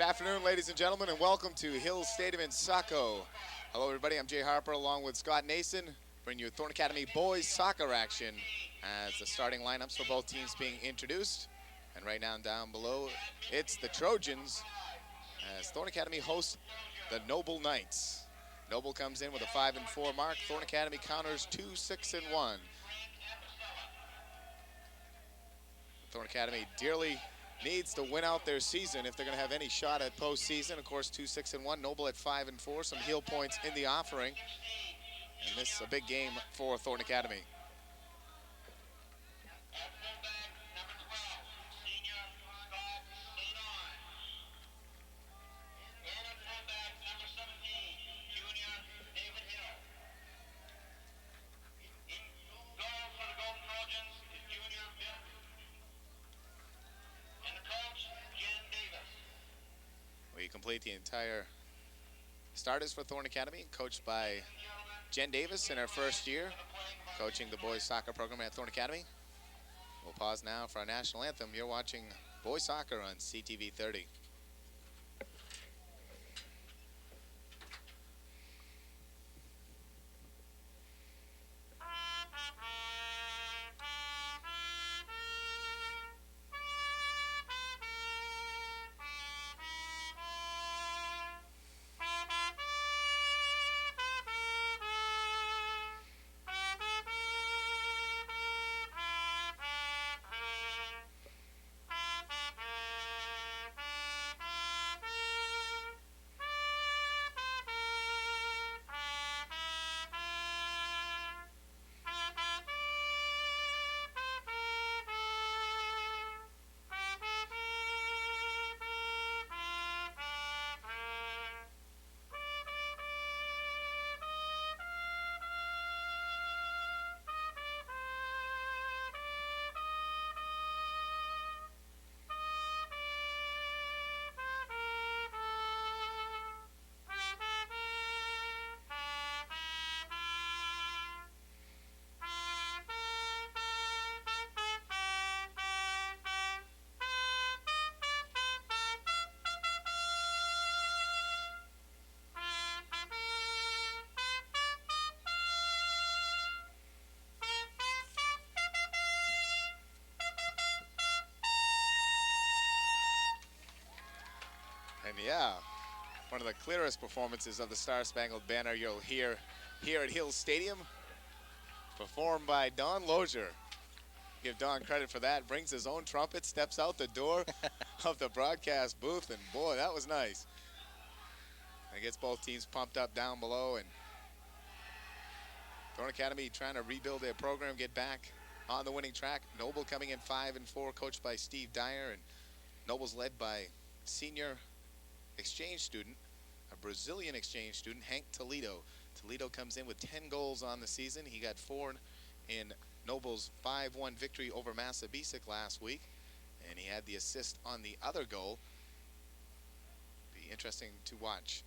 afternoon, ladies and gentlemen, and welcome to Hill Stadium in Saco. Hello, everybody. I'm Jay Harper, along with Scott Nason, bringing you Thornton Academy boys soccer action as the starting lineups for both teams being introduced. And right now, down below, it's the Trojans as Thornton Academy hosts the Noble Knights. Noble comes in with a 5-4 mark. Thornton Academy counters 2-6-1. Thornton Academy dearly needs to win out their season if they're going to have any shot at postseason. Of course, 2-6-1. Noble at 5-4. Some heel points in the offering. And this is a big game for Thornton Academy. We complete the entire starters for Thornton Academy, coached by Jen Davis in her first year, coaching the boys soccer program at Thornton Academy. We'll pause now for our national anthem. You're watching boys soccer on CTV 30. And yeah, one of the clearest performances of the Star-Spangled Banner you'll hear here at Hill Stadium, performed by Don Lozier. Give Don credit for that. Brings his own trumpet, steps out the door of the broadcast booth, and boy, that was nice. And gets both teams pumped up down below, and Thornton Academy trying to rebuild their program, get back on the winning track. Noble coming in 5-4, coached by Steve Dyer, and Noble's led by senior exchange student, a Brazilian exchange student, Hank Toledo. Toledo comes in with 10 goals on the season. He got 4 in Noble's 5-1 victory over Massabesic last week, and he had the assist on the other goal. Be interesting to watch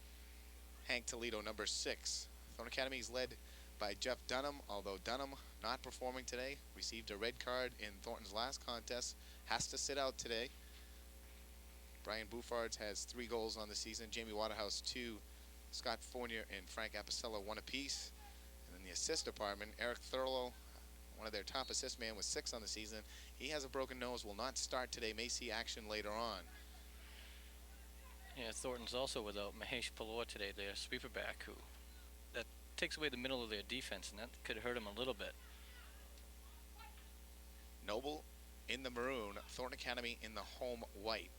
Hank Toledo, number 6. Thornton Academy is led by Jeff Dunham, although Dunham not performing today, received a red card in Thornton's last contest, has to sit out today. Brian Buffards has 3 goals on the season. Jamie Waterhouse 2. Scott Fournier and Frank Apicella 1 apiece. And in the assist department, Eric Thurlow, one of their top assist man with 6 on the season. He has a broken nose, will not start today. May see action later on. Yeah, Thornton's also without Mahesh Palor today, their sweeper back, who that takes away the middle of their defense, and that could hurt them a little bit. Noble in the maroon, Thornton Academy in the home white.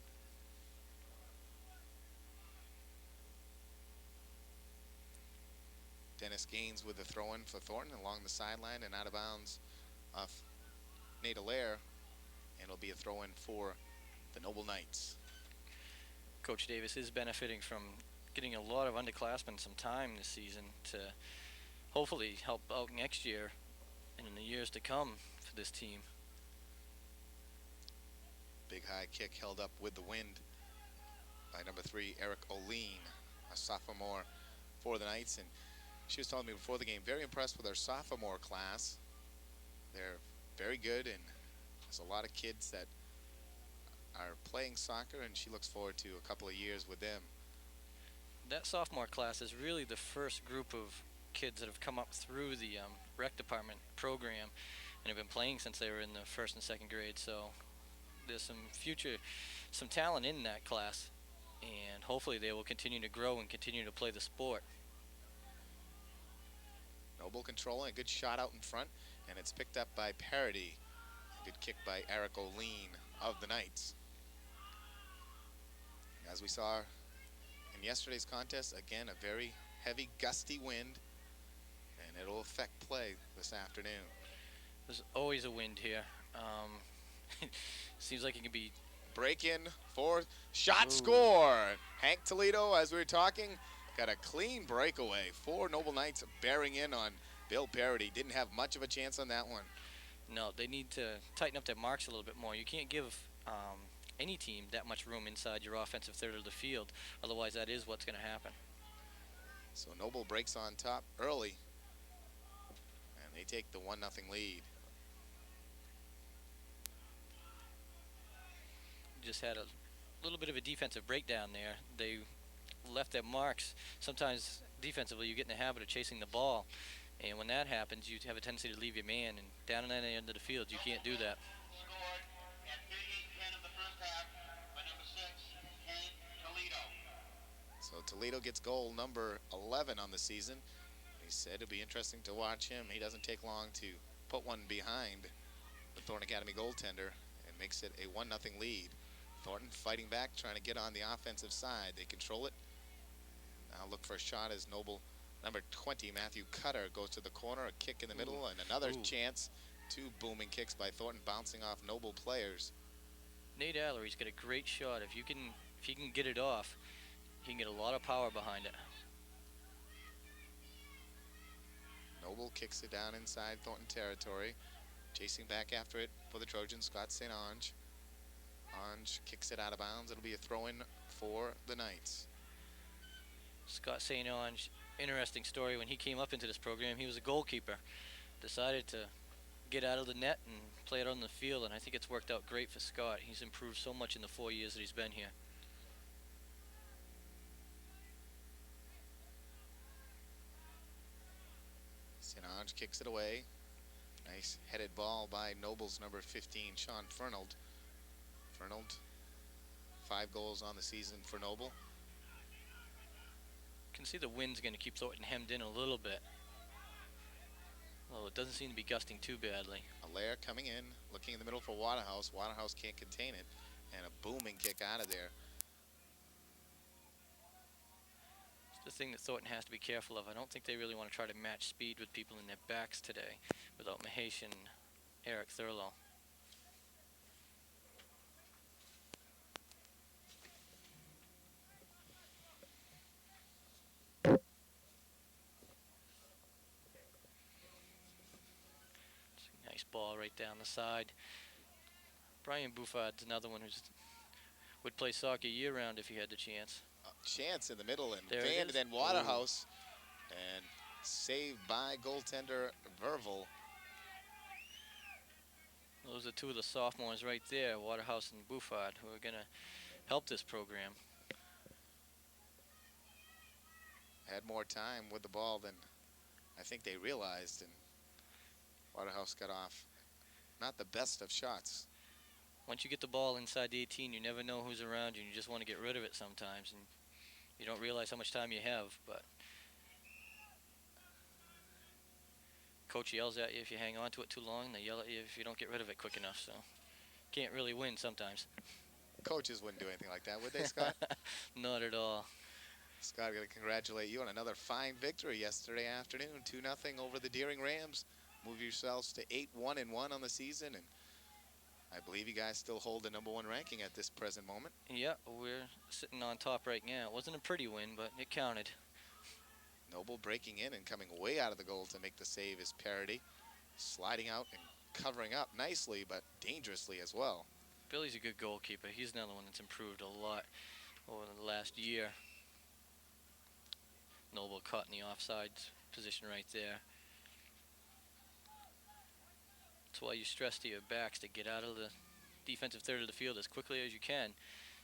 Dennis Gaines with the throw-in for Thornton along the sideline and out of bounds off Nate Allaire, and it'll be a throw-in for the Noble Knights. Coach Davis is benefiting from getting a lot of underclassmen some time this season to hopefully help out next year and in the years to come for this team. Big high kick held up with the wind by number 3, Eric Oleen, a sophomore for the Knights. And she was telling me before the game, very impressed with our sophomore class. They're very good, and there's a lot of kids that are playing soccer, and she looks forward to a couple of years with them. That sophomore class is really the first group of kids that have come up through the rec department program and have been playing since they were in the first and second grade. So there's some talent in that class, and hopefully they will continue to grow and continue to play the sport. Noble controlling a good shot out in front, and it's picked up by Parody. Good kick by Eric O'Lean of the Knights. As we saw in yesterday's contest, again, a very heavy, gusty wind, and it'll affect play this afternoon. There's always a wind here. Seems like it can be. Break in for shot. Ooh. Score. Hank Toledo, as we were talking, got a clean breakaway. 4 Noble Knights bearing in on Bill Parody. Didn't have much of a chance on that one. No, they need to tighten up their marks a little bit more. You can't give any team that much room inside your offensive third of the field. Otherwise, that is what's going to happen. So Noble breaks on top early, and they take the 1-0 lead. Just had a little bit of a defensive breakdown there. They left their marks. Sometimes defensively you get in the habit of chasing the ball, and when that happens you have a tendency to leave your man, and down on that end of the field you can't do that. So Toledo gets goal number 11 on the season. He said it'll be interesting to watch him. He doesn't take long to put one behind the Thornton Academy goaltender and makes it a 1-0 lead. Thornton fighting back, trying to get on the offensive side. They control it. Now look for a shot as Noble number 20, Matthew Cutter, goes to the corner. A kick in the middle and another chance. 2 booming kicks by Thornton bouncing off Noble players. Nate Allery's got a great shot. If he can get it off, he can get a lot of power behind it. Noble kicks it down inside Thornton territory. Chasing back after it for the Trojans, Scott St. Ange. Ange kicks it out of bounds. It'll be a throw-in for the Knights. Scott St. Ange, interesting story. When he came up into this program, he was a goalkeeper. Decided to get out of the net and play it on the field, and I think it's worked out great for Scott. He's improved so much in the 4 years that he's been here. St. Ange kicks it away. Nice headed ball by Noble's number 15, Sean Fernald. Fernald, 5 goals on the season for Noble. Can see the wind's going to keep Thornton hemmed in a little bit. Well, it doesn't seem to be gusting too badly. Allaire coming in, looking in the middle for Waterhouse. Waterhouse can't contain it, and a booming kick out of there. It's the thing that Thornton has to be careful of. I don't think they really want to try to match speed with people in their backs today without Mahesh and Eric Thurlow. Nice ball right down the side. Brian Buffard's another one who would play soccer year-round if he had the chance. Chance in the middle, and there Van, and then Waterhouse, and saved by goaltender Verville. Those are 2 of the sophomores right there, Waterhouse and Buffard, who are going to help this program. Had more time with the ball than I think they realized, and Waterhouse got off not the best of shots. Once you get the ball inside the 18, you never know who's around you, and you just want to get rid of it sometimes, and you don't realize how much time you have. But coach yells at you if you hang on to it too long, and they yell at you if you don't get rid of it quick enough. So can't really win sometimes. Coaches wouldn't do anything like that, would they, Scott? Not at all. Scott, got to congratulate you on another fine victory yesterday afternoon, 2-0 over the Deering Rams. Move yourselves to 8-1-1 on the season, and I believe you guys still hold the #1 ranking at this present moment. Yeah, we're sitting on top right now. It wasn't a pretty win, but it counted. Noble breaking in and coming way out of the goal to make the save is Parody. Sliding out and covering up nicely, but dangerously as well. Billy's a good goalkeeper. He's another one that's improved a lot over the last year. Noble caught in the offside position right there. That's why you stress to your backs to get out of the defensive third of the field as quickly as you can.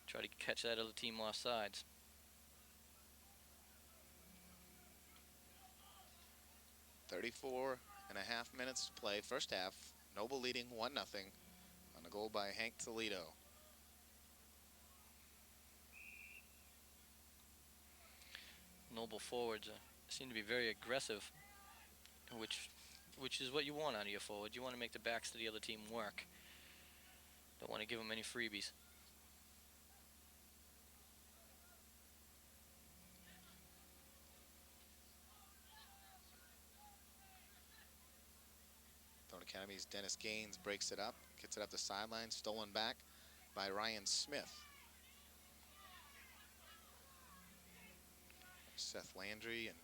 Try to catch that other team off sides. 34.5 minutes to play. First half, Noble leading 1-0 on a goal by Hank Toledo. Noble forwards seem to be very aggressive, which is what you want out of your forward. You want to make the backs to the other team work. Don't want to give them any freebies. Thornton Academy's Dennis Gaines breaks it up, gets it up the sideline, stolen back by Ryan Smith. Seth Landry and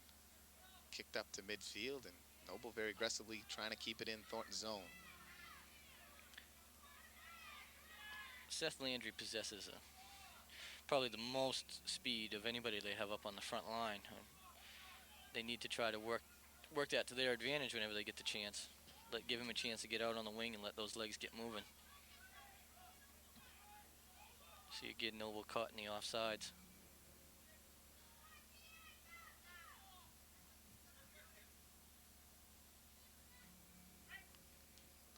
kicked up to midfield, and Noble very aggressively trying to keep it in Thornton's zone. Seth Landry possesses probably the most speed of anybody they have up on the front line. They need to try to work that to their advantage whenever they get the chance. Give him a chance to get out on the wing and let those legs get moving. See again, Noble caught in the offsides.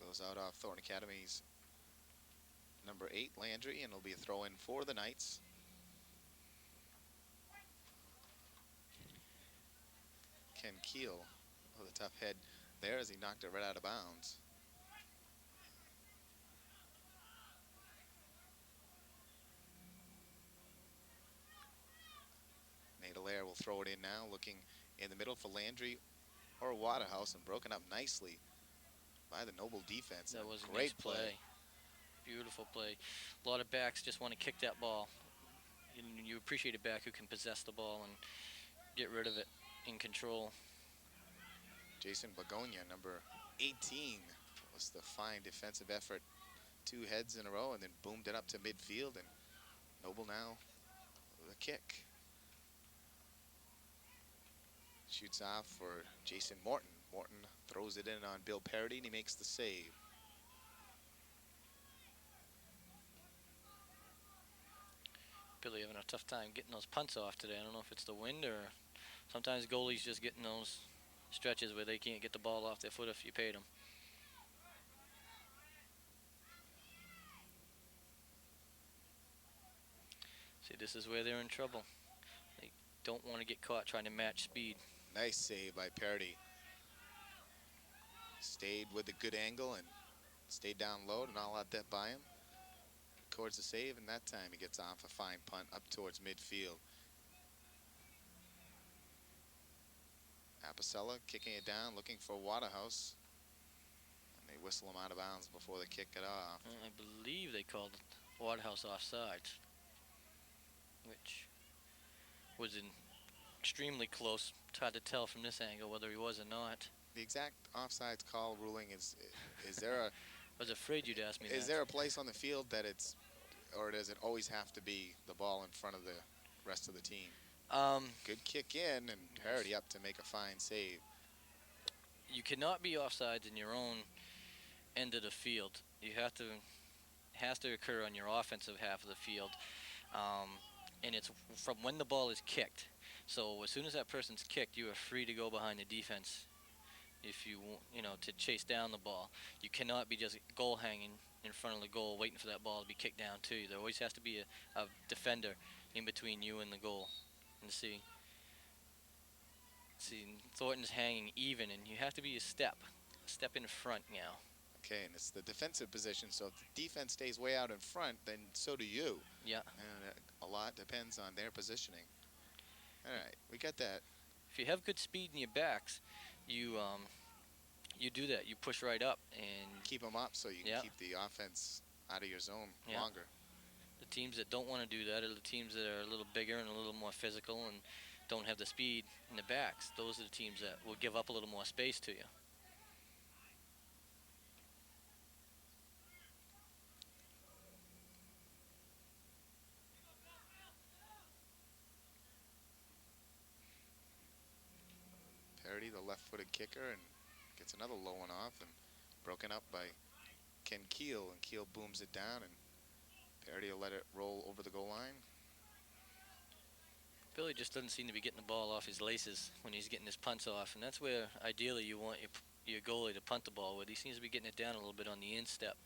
Goes out off Thornton Academy's number 8, Landry, and it'll be a throw-in for the Knights. Ken Keel with a tough head there as he knocked it right out of bounds. Nate Allaire will throw it in now, looking in the middle for Landry or Waterhouse, and broken up nicely by the Noble defense. That was a great nice play. Beautiful play. A lot of backs just want to kick that ball. You appreciate a back who can possess the ball and get rid of it in control. Jason Begonia, number 18, was the fine defensive effort. 2 heads in a row, and then boomed it up to midfield, and Noble now with a kick. Shoots off for Jason Morton. Morton throws it in on Bill Parody, and he makes the save. Billy having a tough time getting those punts off today. I don't know if it's the wind or sometimes goalies just getting those stretches where they can't get the ball off their foot if you paid them. See, this is where they're in trouble. They don't want to get caught trying to match speed. Nice save by Parody. Stayed with a good angle and stayed down low to not let that by him. Records the save, and that time he gets off a fine punt up towards midfield. Apicella kicking it down, looking for Waterhouse. And they whistle him out of bounds before they kick it off. I believe they called Waterhouse offside, which was extremely close. It's hard to tell from this angle whether he was or not. The exact offsides call ruling is there a... I was afraid you'd ask me that. Is there a place on the field that it's, or does it always have to be the ball in front of the rest of the team? Good kick in, and Parody up to make a fine save. You cannot be offsides in your own end of the field. You have to, has to occur on your offensive half of the field, and it's from when the ball is kicked. So as soon as that person's kicked, you are free to go behind the defense. If you to chase down the ball, you cannot be just goal hanging in front of the goal waiting for that ball to be kicked down to you. There always has to be a defender in between you and the goal. And see, Thornton's hanging even, and you have to be a step in front now. Okay, and it's the defensive position, so if the defense stays way out in front, then so do you. Yeah. And a lot depends on their positioning. All right, we got that. If you have good speed in your backs, you do that. You push right up and keep them up so you can keep the offense out of your zone longer. The teams that don't want to do that are the teams that are a little bigger and a little more physical and don't have the speed in the backs. Those are the teams that will give up a little more space to you. Parody, the left-footed kicker, and gets another low one off and broken up by can Keel, and Keel booms it down, and Parity will let it roll over the goal line. Billy just doesn't seem to be getting the ball off his laces when he's getting his punts off, and that's where ideally you want your goalie to punt the ball with. He seems to be getting it down a little bit on the instep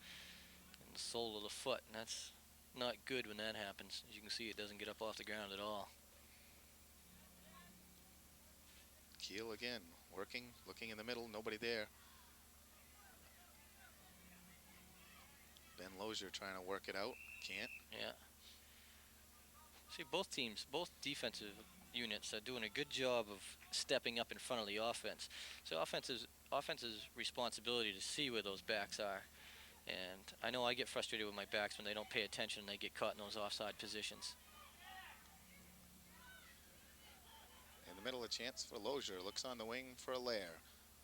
and the sole of the foot, and that's not good when that happens. As you can see, it doesn't get up off the ground at all. Keel again, working, looking in the middle, nobody there. Ben Lozier trying to work it out, can't. Yeah. See, both teams, both defensive units are doing a good job of stepping up in front of the offense. So offense's responsibility to see where those backs are. And I know I get frustrated with my backs when they don't pay attention and they get caught in those offside positions. In the middle, a chance for Lozier. Looks on the wing for Allaire.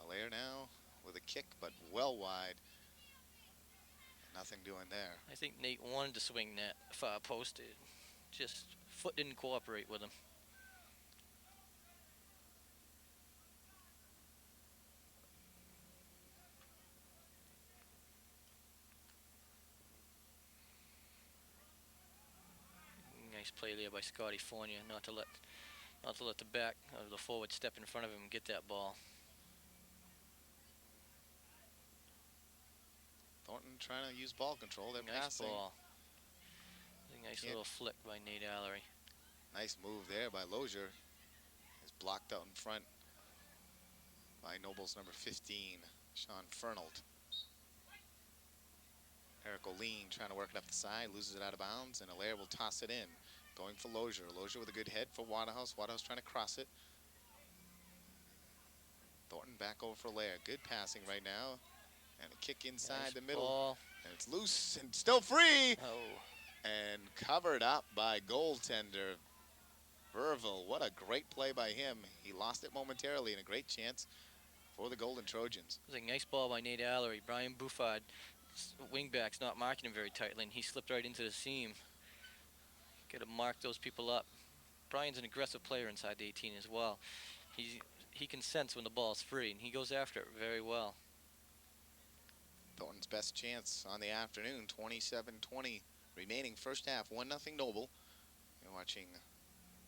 Allaire now with a kick, but well wide. Nothing doing there. I think Nate wanted to swing that far post. Just foot didn't cooperate with him. Nice play there by Scotty Fournier, not to let the back of the forward step in front of him and get that ball. Thornton trying to use ball control. They're nice passing. Ball. A nice little flick by Nate Allery. Nice move there by Lozier. It's blocked out in front by Noble's number 15, Sean Fernald. Eric O'Lean trying to work it up the side, loses it out of bounds, and Allaire will toss it in. Going for Lozier. Lozier with a good head for Waterhouse. Waterhouse trying to cross it. Thornton back over for Allaire. Good passing right now. And a kick inside nice the middle. Ball. And it's loose and still free. Oh. And covered up by goaltender Verville. What a great play by him. He lost it momentarily and a great chance for the Golden Trojans. It was a nice ball by Nate Allery. Brian Buffard, wingback's not marking him very tightly, and he slipped right into the seam. Got to mark those people up. Brian's an aggressive player inside the 18 as well. He can sense when the ball's free, and he goes after it very well. Thornton's best chance on the afternoon, 27-20 remaining first half, 1-0 Noble. You're watching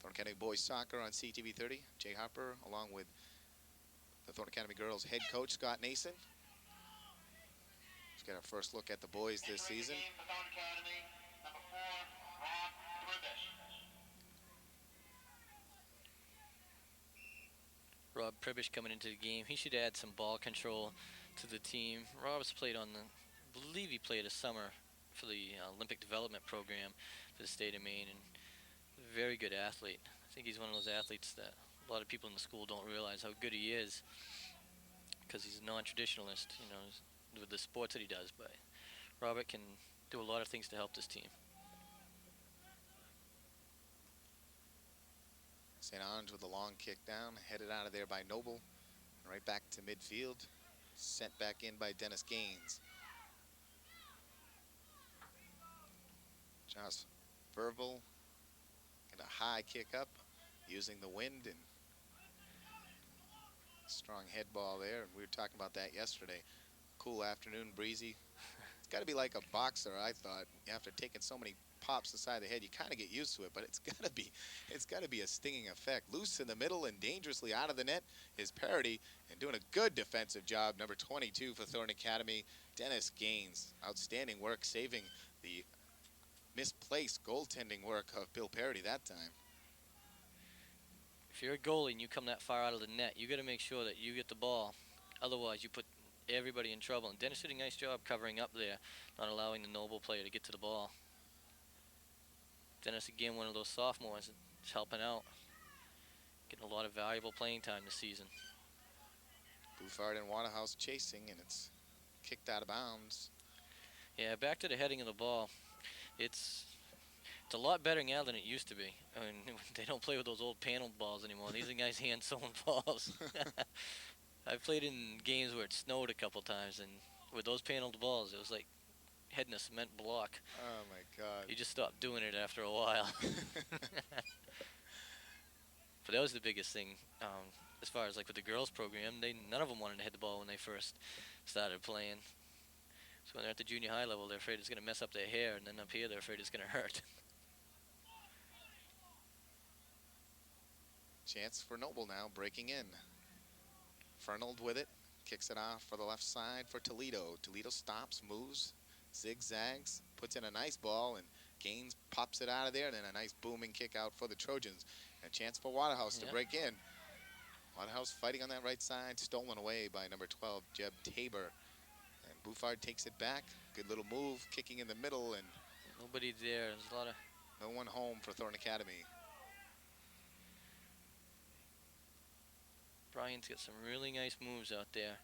Thornton Academy Boys Soccer on CTV 30. Jay Harper along with the Thornton Academy Girls head coach Scott Nason. Let's get our first look at the boys this season. Rob Pribish coming into the game. He should add some ball control to the team. Rob's played on I believe he played a summer for the Olympic Development Program for the state of Maine, and very good athlete. I think he's one of those athletes that a lot of people in the school don't realize how good he is because he's a non-traditionalist, you know, with the sports that he does. But Robert can do a lot of things to help this team. St. Ange with a long kick down, headed out of there by Noble. Right back to midfield, sent back in by Dennis Gaines. Josh Verville and a high kick up, using the wind and strong head ball there. And we were talking about that yesterday. Cool afternoon, breezy. It's got to be like a boxer, I thought. After taking so many pops inside the head, you kind of get used to it, but it's got to be a stinging effect. Loose in the middle and dangerously out of the net is Parity, and doing a good defensive job, number 22 for Thornton Academy, Dennis Gaines. Outstanding work saving the misplaced goaltending work of Bill Parity that time. If you're a goalie and you come that far out of the net, you got to make sure that you get the ball. Otherwise, you put everybody in trouble. And Dennis did a nice job covering up there, not allowing the Noble player to get to the ball. Dennis, again, one of those sophomores that's helping out. Getting a lot of valuable playing time this season. Buffard and Waterhouse chasing, and it's kicked out of bounds. Yeah, back to the heading of the ball. It's a lot better now than it used to be. I mean, they don't play with those old paneled balls anymore. These are guys hand-sewn balls. I've played in games where it snowed a couple times, and with those paneled balls, it was like heading a cement block. Oh, my God. You just stopped doing it after a while. But that was the biggest thing. As far as like with the girls program, none of them wanted to hit the ball when they first started playing. So So when they're at the junior high level, they're afraid it's going to mess up their hair, and then up here, they're afraid it's going to hurt. Chance for Noble now, breaking in. Fernald with it, kicks it off for the left side for Toledo. Toledo stops, moves, zigzags, puts in a nice ball, and Gaines pops it out of there, and then a nice booming kick out for the Trojans. A chance for Waterhouse to break in. Waterhouse fighting on that right side, stolen away by number 12, Jeb Tabor. And Bouffard takes it back. Good little move, kicking in the middle, and Nobody there. There's a lot of... no one home for Thornton Academy. Brian's got some really nice moves out there.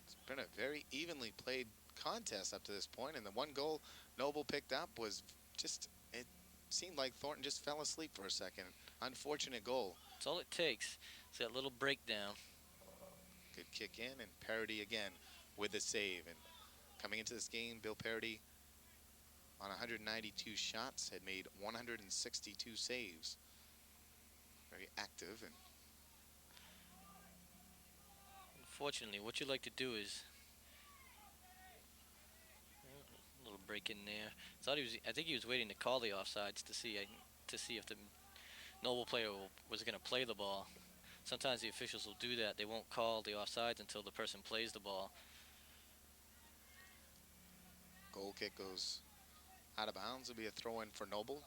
It's been a very evenly played contest up to this point, and the one goal Noble picked up was just, it seemed like Thornton just fell asleep for a second. Unfortunate goal. That's all it takes. It's that little breakdown. Good kick in, and Parody again with the save. And coming into this game, Bill Parody on 192 shots had made 162 saves. Very active. And Unfortunately, what you like to do is a little break in there. I think he was waiting to call the offsides to see if the Noble player was going to play the ball. Sometimes the officials will do that. They won't call the offsides until the person plays the ball. goal kick goes out of bounds. It'll be a throw in for Noble.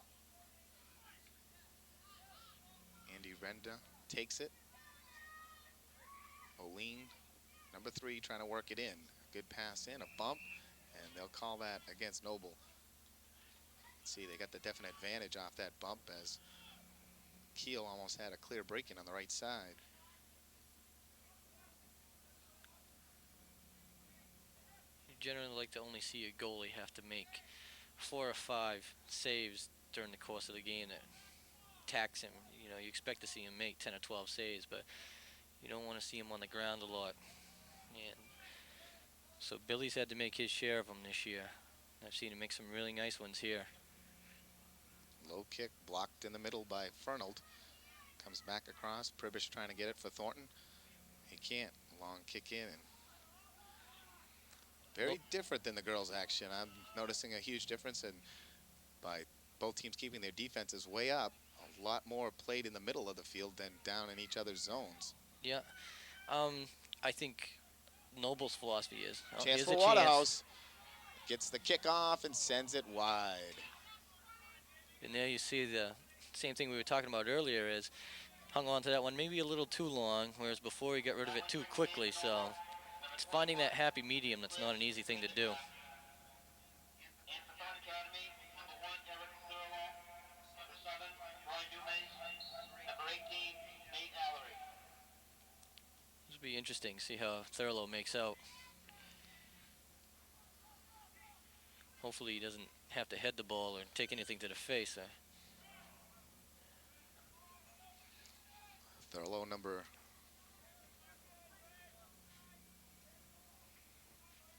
Andy Renda takes it. Oline, number 3, trying to work it in. Good pass in, a bump, and they'll call that against Noble. See, they got the definite advantage off that bump as Keel almost had a clear break-in on the right side. You generally like to only see a goalie have to make 4 or 5 saves during the course of the game that tax him. You know, you expect to see him make 10 or 12 saves, but you don't want to see him on the ground a lot. And so Billy's had to make his share of them this year. I've seen him make some really nice ones here. Low kick blocked in the middle by Fernald. Comes back across. Pribish trying to get it for Thornton. He can't. Long kick in. And very different than the girls' action. I'm noticing a huge difference in by both teams keeping their defenses way up. A lot more played in the middle of the field than down in each other's zones. Yeah. I think Noble's philosophy is Chance here's for a Waterhouse. Gets the kick off and sends it wide. And there you see the same thing we were talking about earlier is hung on to that one maybe a little too long, whereas before he got rid of it too quickly. So it's finding that happy medium that's not an easy thing to do. This will be interesting to see how Thurlow makes out. Hopefully he doesn't have to head the ball or take anything to the face. Thurlow number.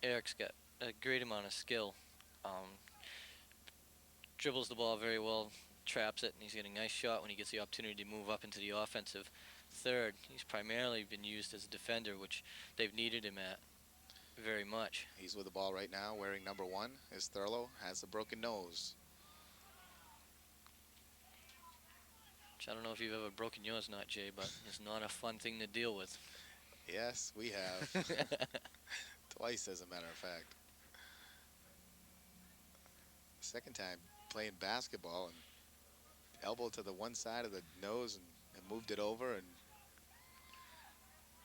Eric's got a great amount of skill. Dribbles the ball very well, traps it, and he's getting a nice shot when he gets the opportunity to move up into the offensive third. He's primarily been used as a defender, which they've needed him at very much. He's with the ball right now, wearing number 1. Is Thurlow, has a broken nose. Which I don't know if you've ever broken yours, not Jay, but it's not a fun thing to deal with. Yes, we have. Twice, as a matter of fact. Second time playing basketball and elbow to the one side of the nose and moved it over and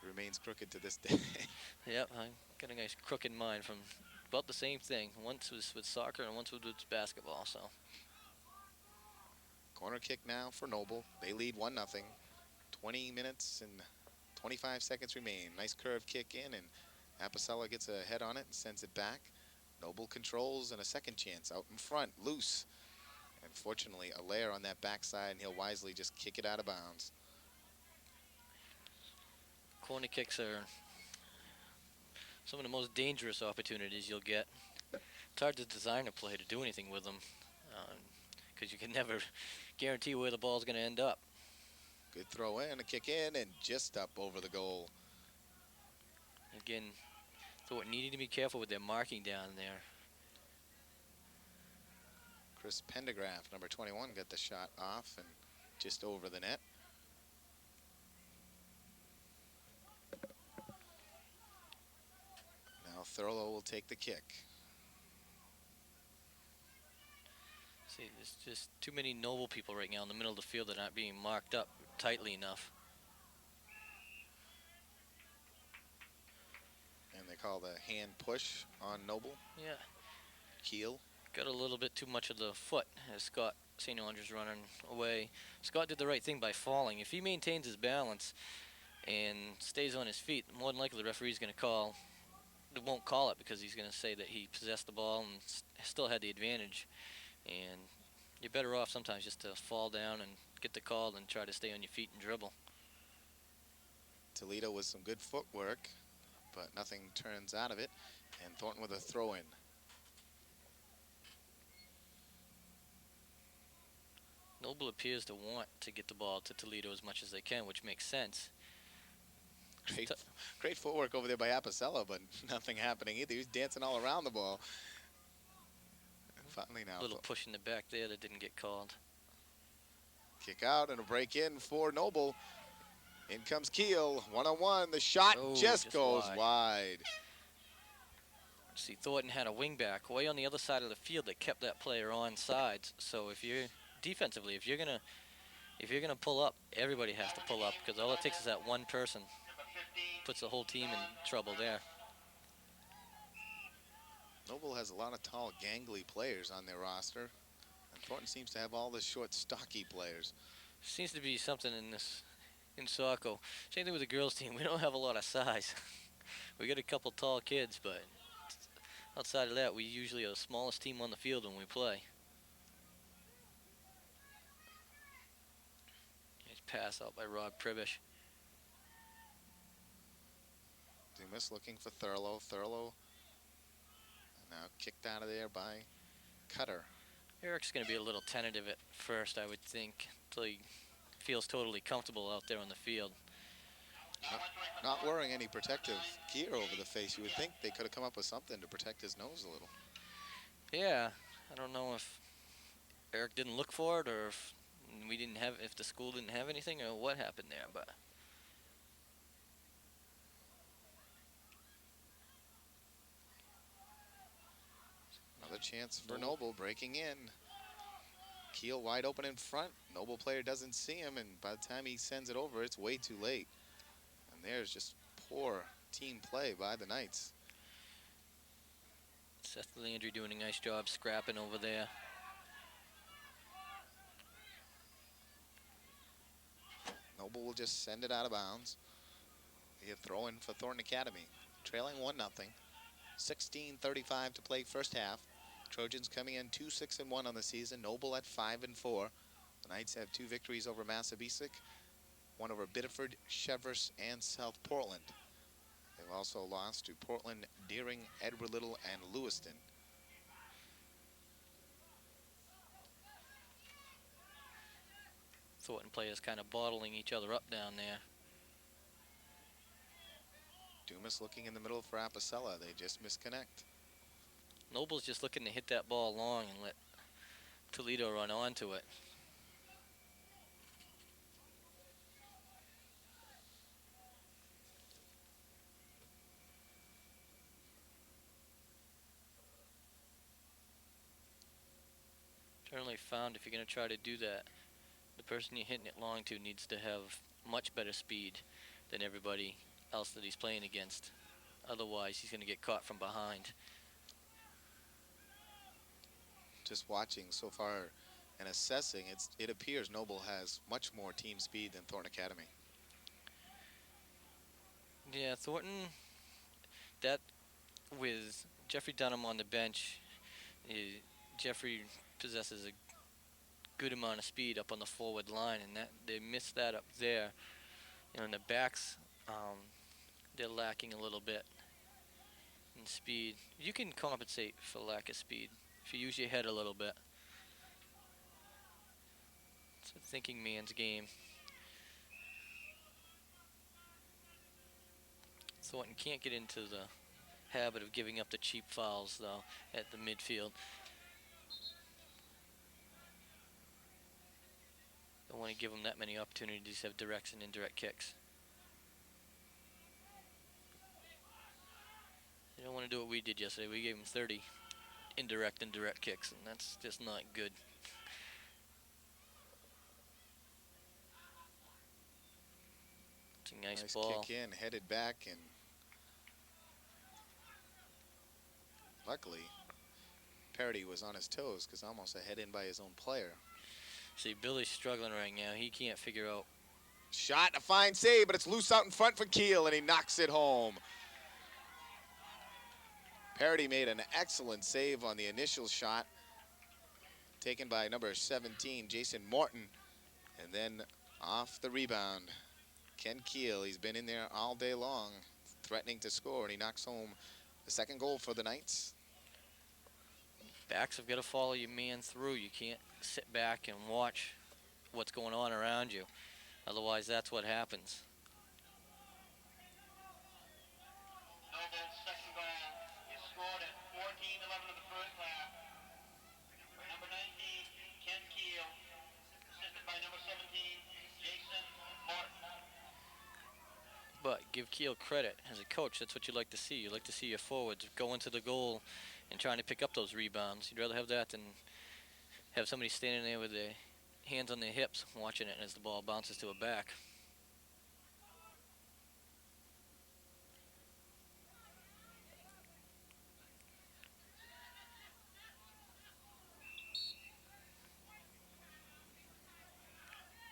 remains crooked to this day. Yep, I got a nice crooked mind from about the same thing. Once was with soccer and once was with basketball. So corner kick now for Noble. They lead 1-0. 20 minutes and 25 seconds remain. Nice curve kick in, and Apicella gets a head on it and sends it back. Noble controls and a second chance out in front, loose. And fortunately, a layer on that backside, and he'll wisely just kick it out of bounds. corner kicks are some of the most dangerous opportunities you'll get. It's hard to design a play to do anything with them because you can never guarantee where the ball's going to end up. Good throw in, a kick in, and just up over the goal. Again, Thornton needing to be careful with their marking down there. Chris Pendergraph, number 21, got the shot off and just over the net. Now Thurlow will take the kick. See, there's just too many Noble people right now in the middle of the field that aren't being marked up tightly enough. And they call the hand push on Noble. Yeah. Keel. Got a little bit too much of the foot as Scott St. Andrews running away. Scott did the right thing by falling. If he maintains his balance and stays on his feet, more than likely the referee's going to won't call it because he's going to say that he possessed the ball and still had the advantage. And you're better off sometimes just to fall down and get the call than try to stay on your feet and dribble. Toledo with some good footwork, but nothing turns out of it. And Thornton with a throw-in. Noble appears to want to get the ball to Toledo as much as they can, which makes sense. Great footwork over there by Apicella, but nothing happening either. He was dancing all around the ball. Finally now. A little push in the back there that didn't get called. Kick out and a break in for Noble. In comes Keel, one-on-one. The shot just goes wide. See, Thornton had a wingback way on the other side of the field that kept that player on sides. So if you're defensively, if you're gonna pull up, everybody has to pull up because all it takes is that one person puts the whole team in trouble there. Noble has a lot of tall, gangly players on their roster, and Thornton seems to have all the short, stocky players. Seems to be something in Saco. Same thing with the girls team. We don't have a lot of size. We got a couple tall kids, but outside of that, we usually are the smallest team on the field when we play. Nice pass out by Rob Pribish. Dumas looking for Thurlow. Thurlow now kicked out of there by Cutter. Eric's going to be a little tentative at first, I would think, until he feels totally comfortable out there on the field. Not wearing any protective gear over the face. You would think they could have come up with something to protect his nose a little. Yeah, I don't know if Eric didn't look for it or if if the school didn't have anything or what happened there, but another chance for Noble breaking in. Keel wide open in front. Noble player doesn't see him, and by the time he sends it over, it's way too late. And there's just poor team play by the Knights. Seth Landry doing a nice job scrapping over there. Noble will just send it out of bounds. He had throw in for Thornton Academy. Trailing 1-0. 16:35 to play first half. Trojans coming in 2-6-1 on the season. Noble at 5-4. The Knights have 2 victories over Massabesic, 1 over Biddeford, Cheverus, and South Portland. They've also lost to Portland, Deering, Edward Little, and Lewiston. Thornton players kind of bottling each other up down there. Dumas looking in the middle for Apicella. They just misconnect. Noble's just looking to hit that ball long and let Toledo run onto it. Generally found if you're going to try to do that, the person you're hitting it long to needs to have much better speed than everybody else that he's playing against. Otherwise, he's going to get caught from behind. Just watching so far and assessing, it appears Noble has much more team speed than Thornton Academy. Yeah, Thornton, that with Jeffrey Dunham on the bench, Jeffrey possesses a good amount of speed up on the forward line, and that they missed that up there. You know, in the backs, they're lacking a little bit in speed. You can compensate for lack of speed if you use your head a little bit. It's a thinking man's game. Thornton can't get into the habit of giving up the cheap fouls, though, at the midfield. Don't want to give them that many opportunities to have directs and indirect kicks. You don't want to do what we did yesterday. We gave them 30 indirect and direct kicks, and that's just not good. It's a nice ball. Kick in, headed back, and luckily Parody was on his toes because almost a head in by his own player. See, Billy's struggling right now. He can't figure out. Shot, a fine save, but it's loose out in front for Keel, and he knocks it home. Parody made an excellent save on the initial shot taken by number 17, Jason Morton. And then off the rebound, Ken Keel. He's been in there all day long, threatening to score, and he knocks home the second goal for the Knights. Backs have got to follow your man through. You can't sit back and watch what's going on around you. Otherwise, that's what happens. Noble's second goal is scored at 14:11 of the first half. Number 19, Ken Keel, assisted by number 17, Jason Morton. But give Keel credit. As a coach, that's what you like to see. You like to see your forwards go into the goal and trying to pick up those rebounds. You'd rather have that than have somebody standing there with their hands on their hips watching it as the ball bounces to a back.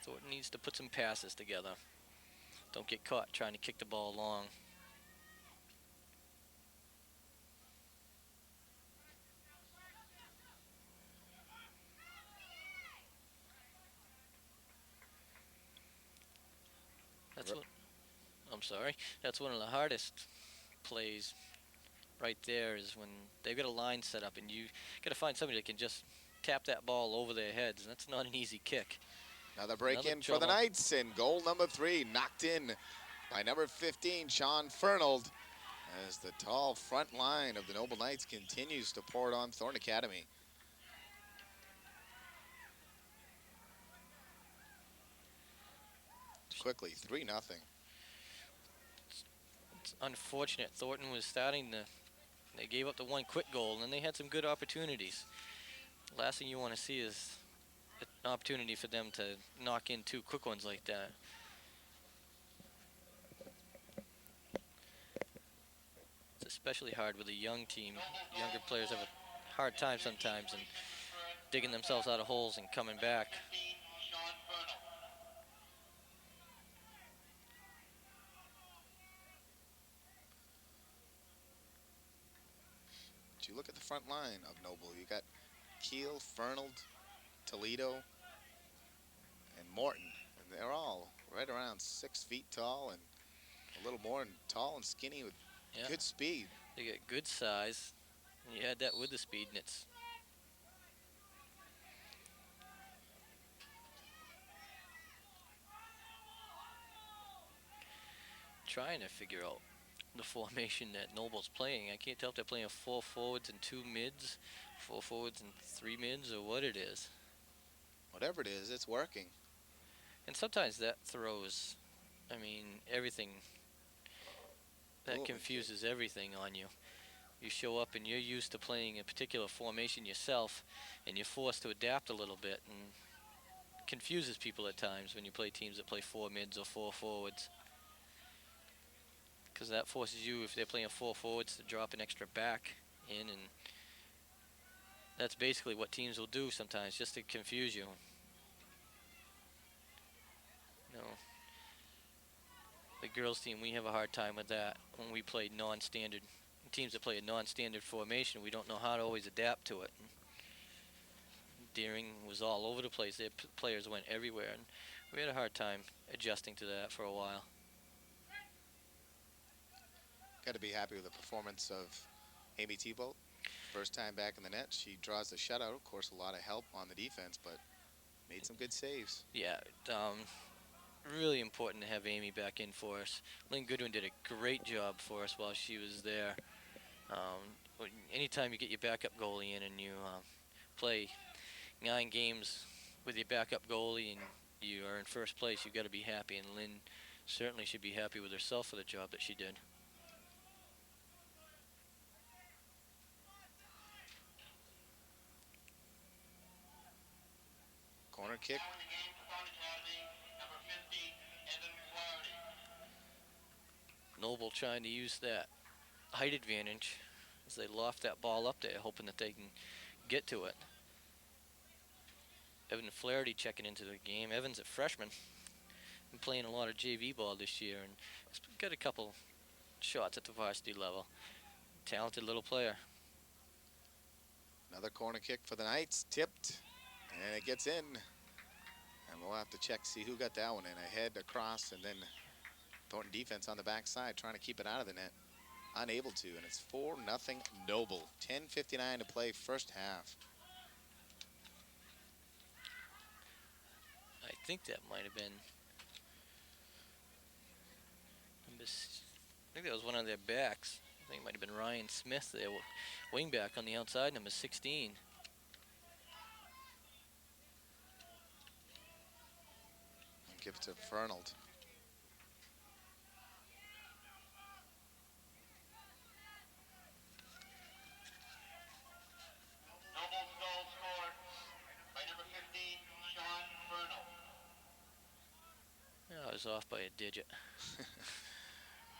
Thornton needs to put some passes together. Don't get caught trying to kick the ball long. That's one of the hardest plays right there is when they've got a line set up and you got to find somebody that can just tap that ball over their heads, and that's not an easy kick. Another break in for the Knights, and goal number 3 knocked in by number 15, Sean Fernald, as the tall front line of the Noble Knights continues to pour it on Thornton Academy. Quickly, 3-0. It's unfortunate. Thornton was starting to, they gave up the one quick goal, and then they had some good opportunities. Last thing you want to see is an opportunity for them to knock in 2 quick ones like that. It's especially hard with a young team. Younger players have a hard time sometimes in digging themselves out of holes and coming back. You look at the front line of Noble. You got Keel, Fernald, Toledo, and Morton, and they're all right around 6 feet tall and a little more tall and skinny with good speed. They get good size, and you had that with the speed, and it's trying to figure out the formation that Noble's playing. I can't tell if they're playing 4 forwards and 2 mids, 4 forwards and 3 mids, or what it is. Whatever it is, it's working. And sometimes that throws, I mean, everything. That confuses everything on you. You show up and you're used to playing a particular formation yourself, and you're forced to adapt a little bit, and confuses people at times when you play teams that play 4 mids or 4 forwards. Because that forces you, if they're playing 4 forwards, to drop an extra back in, and that's basically what teams will do sometimes, just to confuse you. You know, the girls team, we have a hard time with that when we play non-standard. Teams that play a non-standard formation, we don't know how to always adapt to it. Deering was all over the place. Their players went everywhere, and we had a hard time adjusting to that for a while. Got to be happy with the performance of Amy Thibault. First time back in the net. She draws the shutout. Of course, a lot of help on the defense, but made some good saves. Yeah, really important to have Amy back in for us. Lynn Goodwin did a great job for us while she was there. Anytime you get your backup goalie in and you play 9 games with your backup goalie and you are in first place, you've got to be happy. And Lynn certainly should be happy with herself for the job that she did. Corner kick. Now in the game for Thornton Academy, number 50, Evan Flaherty. Noble trying to use that height advantage as they loft that ball up there, hoping that they can get to it. Evan Flaherty checking into the game. Evan's a freshman. Been playing a lot of JV ball this year and has got a couple shots at the varsity level. Talented little player. Another corner kick for the Knights. Tipped. And it gets in. And we'll have to check, see who got that one in. Ahead, across, and then Thornton defense on the backside trying to keep it out of the net. Unable to, and it's 4-0 Noble. 10:59 to play first half. I think that might have been I think that was one of their backs. I think it might have been Ryan Smith, their wing back on the outside, number 16. And give it to Fernald. Noble's goal scored by number 15, Sean Fernald. I was off by a digit.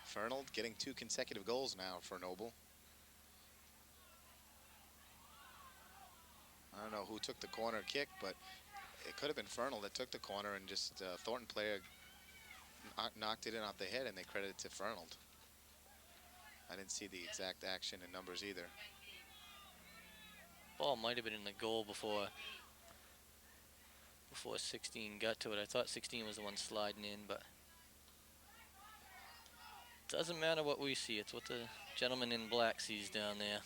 Fernald getting 2 consecutive goals now for Noble. I don't know who took the corner kick, but it could have been Fernald that took the corner, and just Thornton player knocked it in off the head, and they credit it to Fernald. I didn't see the exact action and numbers either. Ball might have been in the goal before 16 got to it. I thought 16 was the one sliding in, but doesn't matter what we see. It's what the gentleman in black sees down there.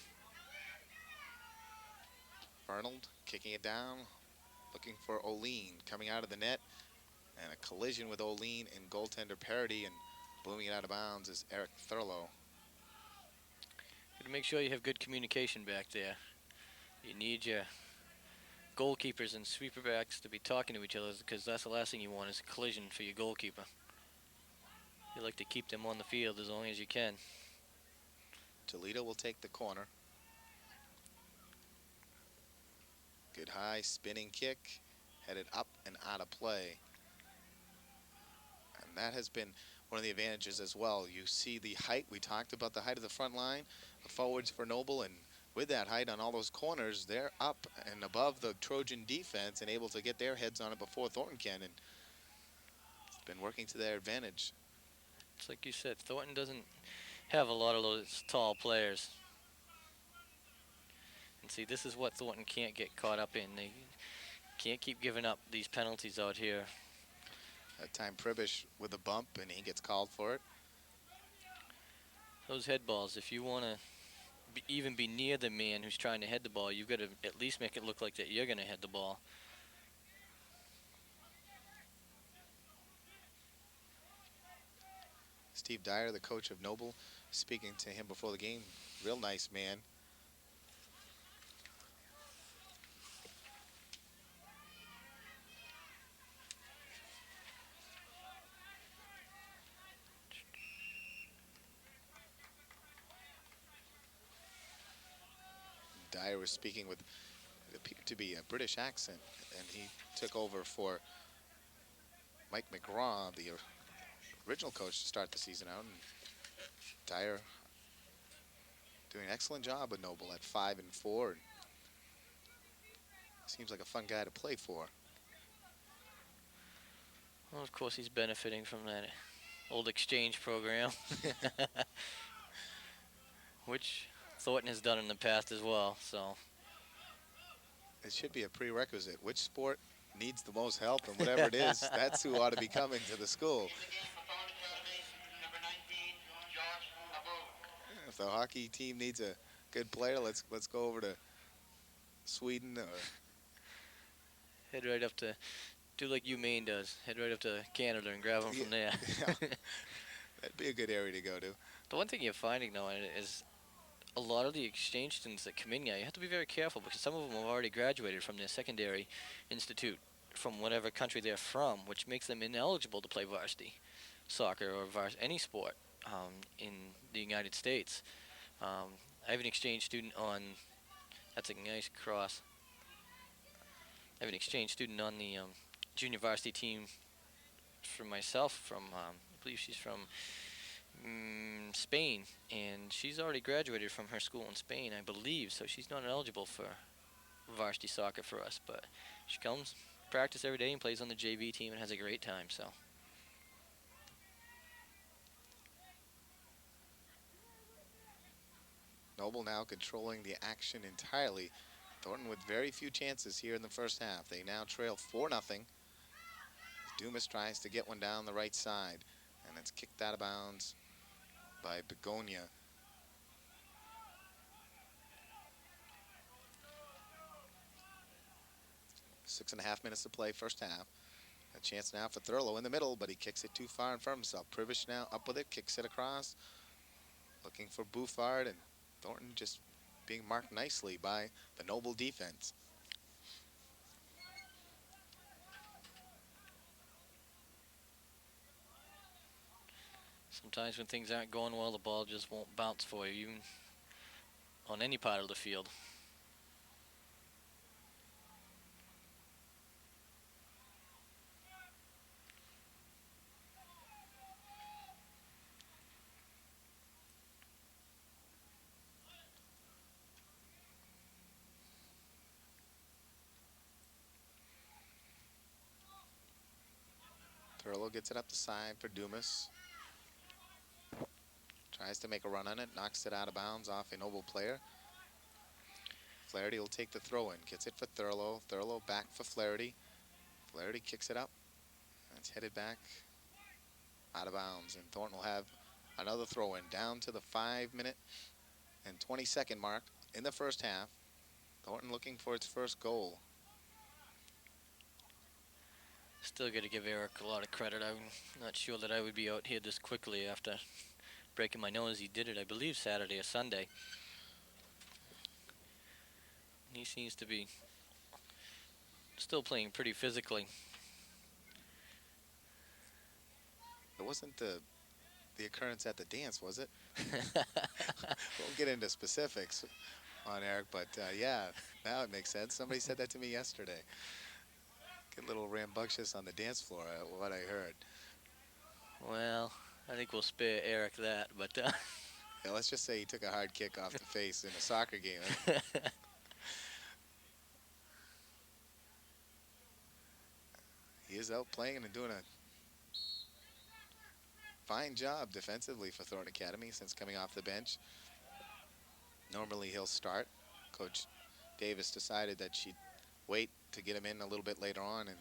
Fernald kicking it down, looking for Oline coming out of the net, and a collision with Oline in goaltender parity, and booming it out of bounds is Eric Thurlow. Got to make sure you have good communication back there. You need your goalkeepers and sweeper backs to be talking to each other, because that's the last thing you want is a collision for your goalkeeper. You like to keep them on the field as long as you can. Toledo will take the corner. Good high spinning kick, headed up and out of play. And that has been one of the advantages as well. You see the height, we talked about the height of the front line, the forwards for Noble, and with that height on all those corners, they're up and above the Trojan defense and able to get their heads on it before Thornton can, and it's been working to their advantage. It's like you said, Thornton doesn't have a lot of those tall players. And see, this is what Thornton can't get caught up in. They can't keep giving up these penalties out here. That time Pribish with a bump, and he gets called for it. Those head balls, if you want to even be near the man who's trying to head the ball, you've got to at least make it look like that you're going to head the ball. Steve Dyer, the coach of Noble, speaking to him before the game. Real nice man. Dyer was speaking with what appeared to be a British accent, and he took over for Mike McGraw, the original coach, to start the season out. And Dyer doing an excellent job with Noble at 5-4. And seems like a fun guy to play for. Well, of course, he's benefiting from that old exchange program, which Thornton has done in the past as well. So it should be a prerequisite. Which sport needs the most help, and whatever it is, that's who ought to be coming to the school. In the game for Thornton Academy, number 19, Josh Abu. If the hockey team needs a good player, let's go over to Sweden or head right up to, do like UMaine does, head right up to Canada and grab them from there. Yeah. That'd be a good area to go to. The one thing you're finding, though, is a lot of the exchange students that come in here, you have to be very careful because some of them have already graduated from their secondary institute from whatever country they're from, which makes them ineligible to play varsity soccer or any sport in the United States. I have an exchange student on, that's a nice cross. I have an exchange student on the junior varsity team for myself from, I believe she's from Spain, and she's already graduated from her school in Spain, I believe, so she's not eligible for varsity soccer for us, but she comes practice every day and plays on the JV team and has a great time. So Noble now controlling the action entirely. Thornton with very few chances here in the first half. They now trail 4-0. Dumas tries to get one down the right side, and it's kicked out of bounds by Begonia. 6.5 minutes to play first half. A chance now for Thurlow in the middle, but he kicks it too far in front of himself. Privish now up with it, kicks it across. Looking for Bouffard, and Thornton just being marked nicely by the Noble defense. sometimes when things aren't going well, the ball just won't bounce for you, even on any part of the field. Thurlow gets it up the side for Dumas. Tries to make a run on it, knocks it out of bounds off a Noble player. Flaherty will take the throw in, gets it for Thurlow. Thurlow back for Flaherty. Flaherty kicks it up. It's headed back out of bounds, and Thornton will have another throw in down to the 5-minute and 20-second mark in the first half. Thornton looking for its first goal. Still got to give Eric a lot of credit. I'm not sure that I would be out here this quickly after breaking my nose. He did it, I believe, Saturday or Sunday. He seems to be still playing pretty physically. It wasn't the occurrence at the dance, was it? Won't get into specifics on Eric, but yeah, now it makes sense. Somebody said that to me yesterday. Get a little rambunctious on the dance floor, what I heard. Well, I think we'll spare Eric that, but Yeah, let's just say he took a hard kick off the face in a soccer game. He is out playing and doing a fine job defensively for Thornton Academy since coming off the bench. Normally he'll start. Coach Davis decided that she'd wait to get him in a little bit later on, and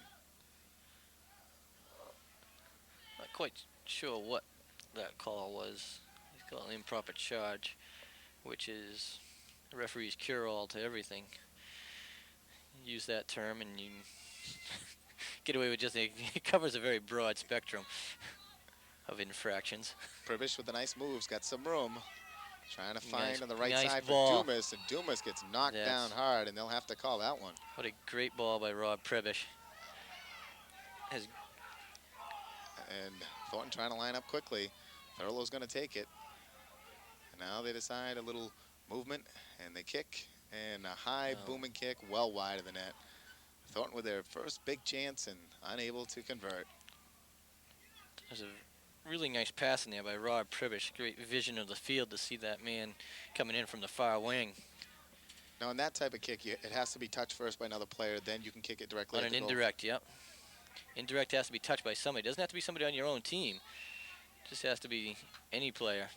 not quite sure what that call was. He's called an improper charge, which is the referee's cure-all to everything. Use that term and you get away with it covers a very broad spectrum of infractions. Privish with the nice moves, got some room. Trying to find on the right nice side ball. for Dumas, and Dumas gets knocked down hard, and they'll have to call that one. What a great ball by Rob Privish. And Thornton trying to line up quickly. Thurlow's going to take it. And now they decide a little movement, and they kick, and a high booming kick well wide of the net. Thornton with their first big chance and unable to convert. There's a really nice pass in there by Rob Privish. Great vision of the field to see that man coming in from the far wing. Now, in that type of kick, it has to be touched first by another player, then you can kick it directly on at an the goal. indirect, yep. Indirect has to be touched by somebody. It doesn't have to be somebody on your own team. It just has to be any player.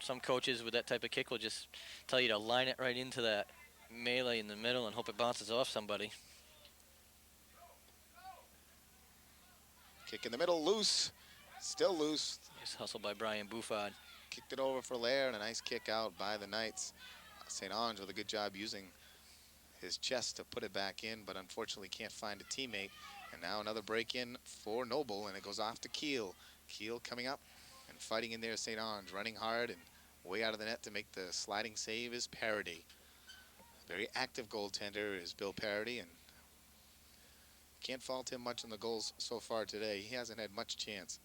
Some coaches with that type of kick will just tell you to line it right into that melee in the middle and hope it bounces off somebody. Kick in the middle, loose. Still loose. Nice hustle by Brian Bouffard. Kicked it over for Lair, and a nice kick out by the Knights. St. Ange with a good job using his chest to put it back in, but unfortunately can't find a teammate. And now another break in for Noble, and it goes off to Keel. Keel coming up and fighting in there. St. Ange running hard and Way out of the net to make the sliding save is Parody. Very active goaltender is Bill Parody, and can't fault him much on the goals so far today. He hasn't had much chance.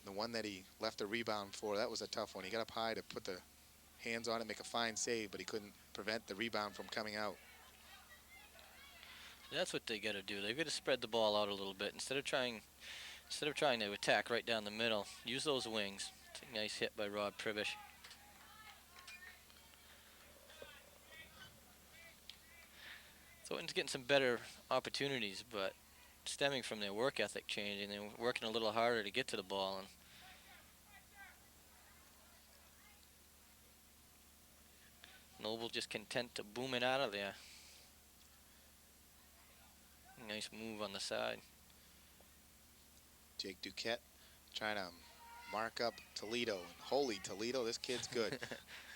The one that he left a rebound for, that was a tough one. He got up high to put the hands on it, make a fine save, but he couldn't prevent the rebound from coming out. That's what they got to do. They've got to spread the ball out a little bit instead of trying to attack right down the middle. Use those wings. It's a nice hit by Rob Pribish. Thornton's getting some better opportunities, but stemming from their work ethic changing, they're working a little harder to get to the ball. And Noble just content to boom it out of there. Nice move on the side. Jake Duquette trying to mark up Toledo. And holy Toledo, this kid's good.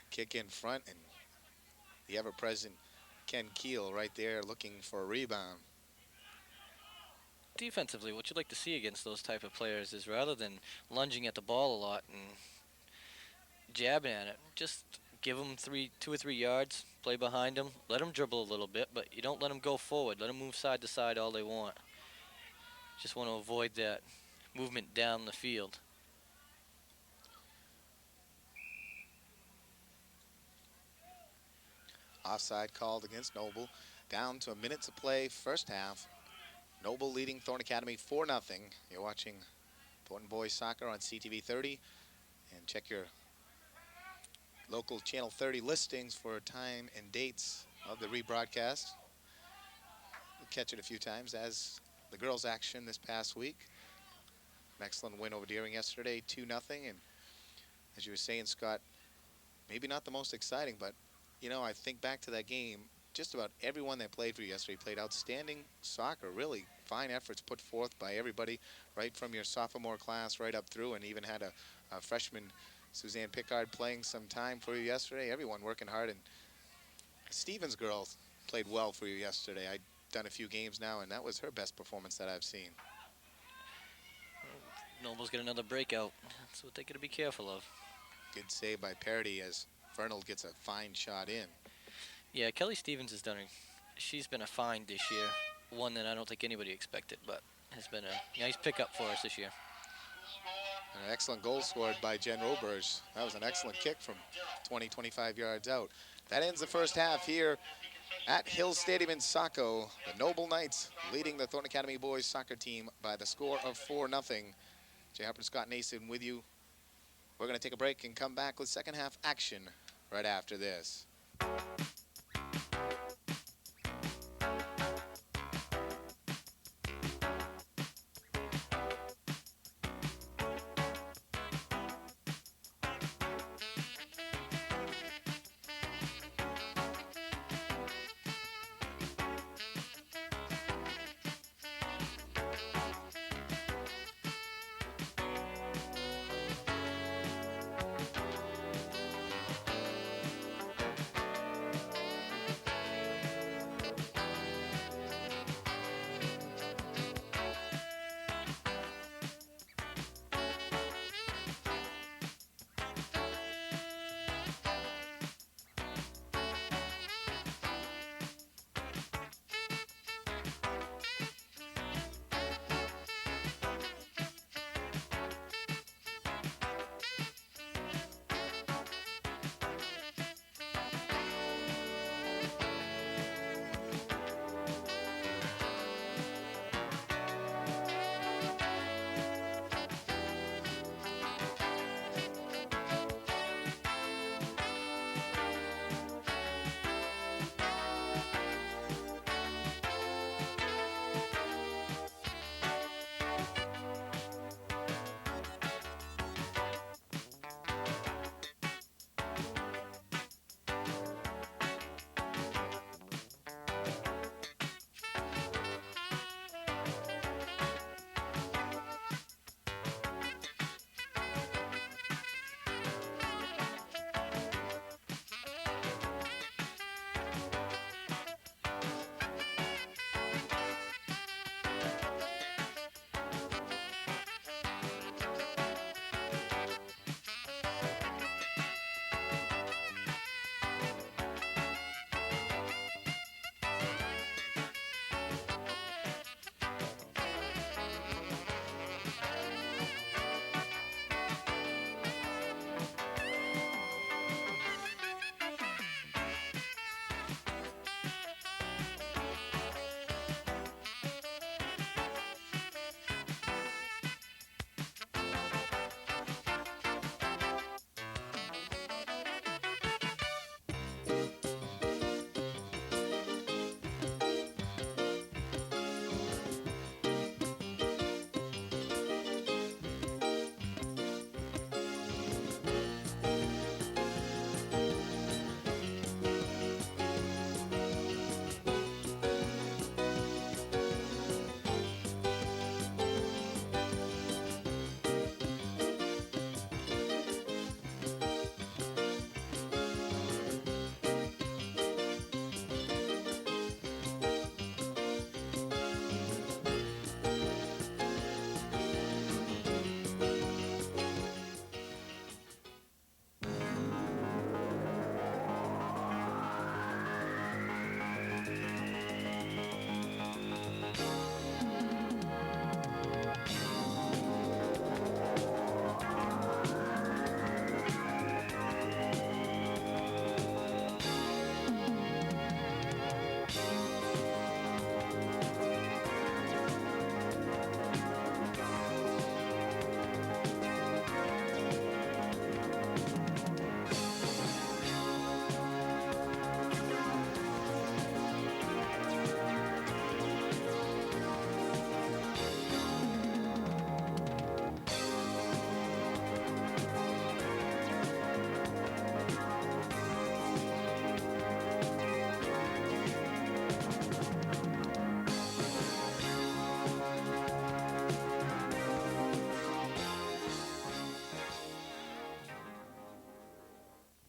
Kick in front, and the ever-present Ken Keel right there looking for a rebound. Defensively, what you'd like to see against those type of players is rather than lunging at the ball a lot and jabbing at it, just give them 2 or 3 yards, play behind them, let them dribble a little bit, but you don't let them go forward. Let them move side to side all they want. Just want to avoid that movement down the field. Offside called against Noble. Down to a minute to play, first half. Noble leading Thornton Academy 4-0. You're watching Thornton Boys Soccer on CTV 30. And check your local Channel 30 listings for time and dates of the rebroadcast. We'll catch it a few times as the girls' action this past week. An excellent win over Deering yesterday, 2-0. And as you were saying, Scott, maybe not the most exciting, but, you know, I think back to that game, just about everyone that played for you yesterday played outstanding soccer, really fine efforts put forth by everybody, right from your sophomore class right up through, and even had a freshman, Suzanne Pickard, playing some time for you yesterday. Everyone working hard, and Stevens' girl played well for you yesterday. I've done a few games now, and that was her best performance that I've seen. Noble's got another breakout. That's what they got to be careful of. Good save by Parody as Fernald gets a fine shot in. Yeah, Kelly Stevens has she's been a find this year. One that I don't think anybody expected, but has been a nice pickup for us this year. An excellent goal scored by Jen Roberge. That was an excellent kick from 20, 25 yards out. That ends the first half here at Hill Stadium in Saco. The Noble Knights leading the Thornton Academy boys soccer team by the score of 4-0. Jay Harper and Scott Nason with you. We're going to take a break and come back with second half action right after this.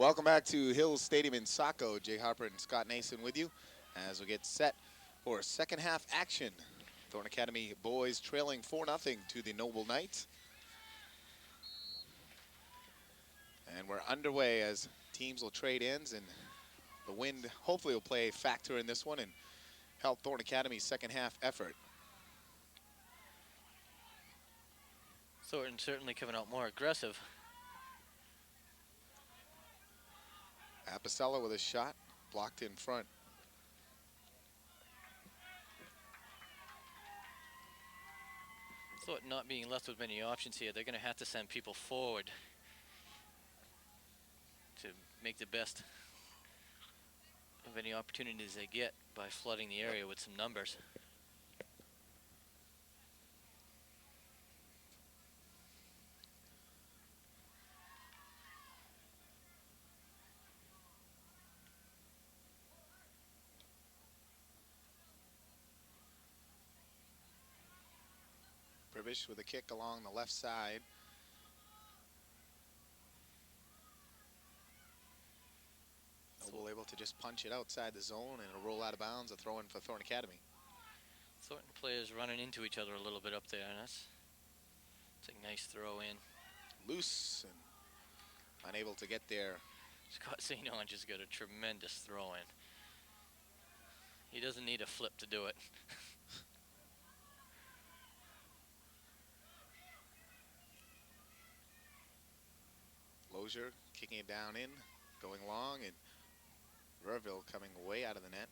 Welcome back to Hills Stadium in Saco. Jay Harper and Scott Nason with you as we get set for second half action. Thornton Academy boys trailing 4-0 to the Noble Knights. And we're underway as teams will trade ends, and the wind hopefully will play a factor in this one and help Thornton Academy's second half effort. Thornton certainly coming out more aggressive. Apicella with a shot blocked in front. Thornton not being left with many options here. They're going to have to send people forward to make the best of any opportunities they get by flooding the area with some numbers. Pribish with a kick along the left side. Noble able to just punch it outside the zone, and it'll roll out of bounds. A throw in for Thornton Academy. Thornton players running into each other a little bit up there, and that's a nice throw in. Loose and unable to get there. Scott St. John just got a tremendous throw in. He doesn't need a flip to do it. Lozier kicking it down in, going long, and Verville coming way out of the net.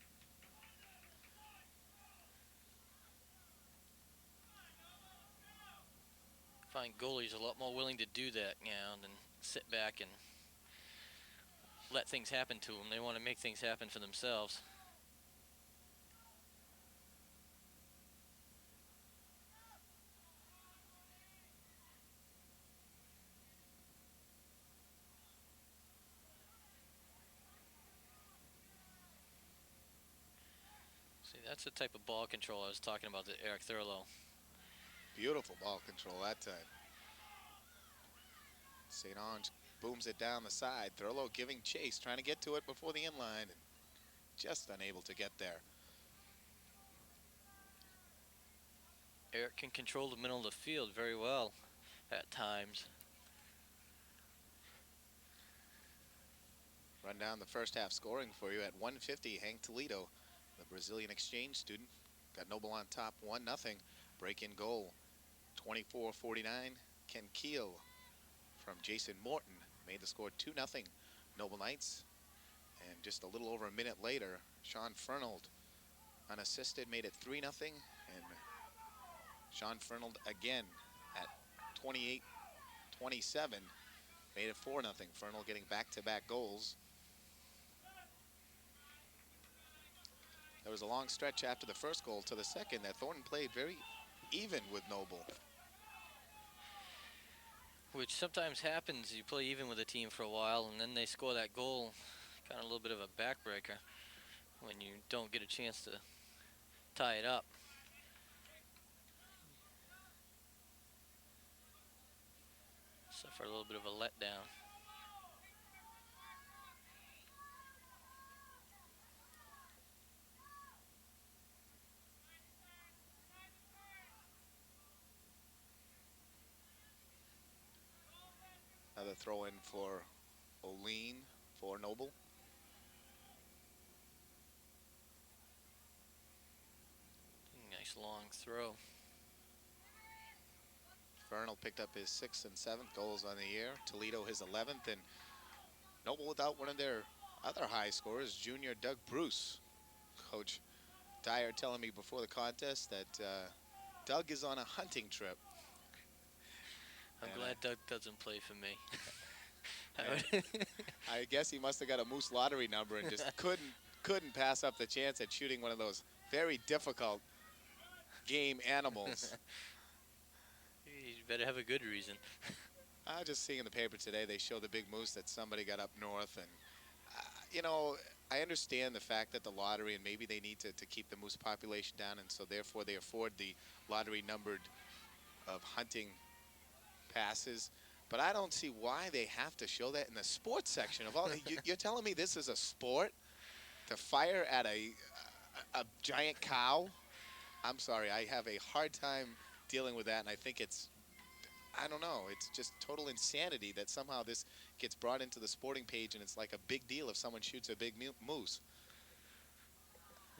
Find goalies a lot more willing to do that now than sit back and let things happen to them. They want to make things happen for themselves. See, that's the type of ball control I was talking about to Eric Thurlow. Beautiful ball control that time. St. Ange booms it down the side. Thurlow giving chase, trying to get to it before the inline, and just unable to get there. Eric can control the middle of the field very well at times. Run down the first half scoring for you at 150. Hank Toledo, the Brazilian exchange student, got Noble on top 1-0. Break-in goal, 24-49. Ken Keel from Jason Morton made the score 2-0 Noble Knights. And just a little over a minute later, Sean Fernald, unassisted, made it 3-0. And Sean Fernald again at 28-27 made it 4-0. Fernald getting back-to-back goals. There was a long stretch after the first goal to the second that Thornton played very even with Noble. Which sometimes happens. You play even with a team for a while, and then they score that goal. Kind of a little bit of a backbreaker when you don't get a chance to tie it up. Suffer a little bit of a letdown. Another throw in for O'Lean for Noble. Nice long throw. Fernald picked up his 6th and 7th goals on the year. Toledo his 11th, and Noble without one of their other high scorers, junior Doug Bruce. Coach Dyer telling me before the contest that Doug is on a hunting trip. I'm glad Doug doesn't play for me. I guess he must have got a Moose lottery number and just couldn't pass up the chance at shooting one of those very difficult game animals. You better have a good reason. I just seeing in the paper today, they show the big moose that somebody got up north. And, you know, I understand the fact that the lottery, and maybe they need to keep the moose population down, and so therefore they afford the lottery numbered of hunting passes. But I don't see why they have to show that in the sports section of all. You're telling me this is a sport to fire at a giant cow? I'm sorry, I have a hard time dealing with that, and I think I don't know, it's just total insanity that somehow this gets brought into the sporting page, and it's like a big deal if someone shoots a big moose.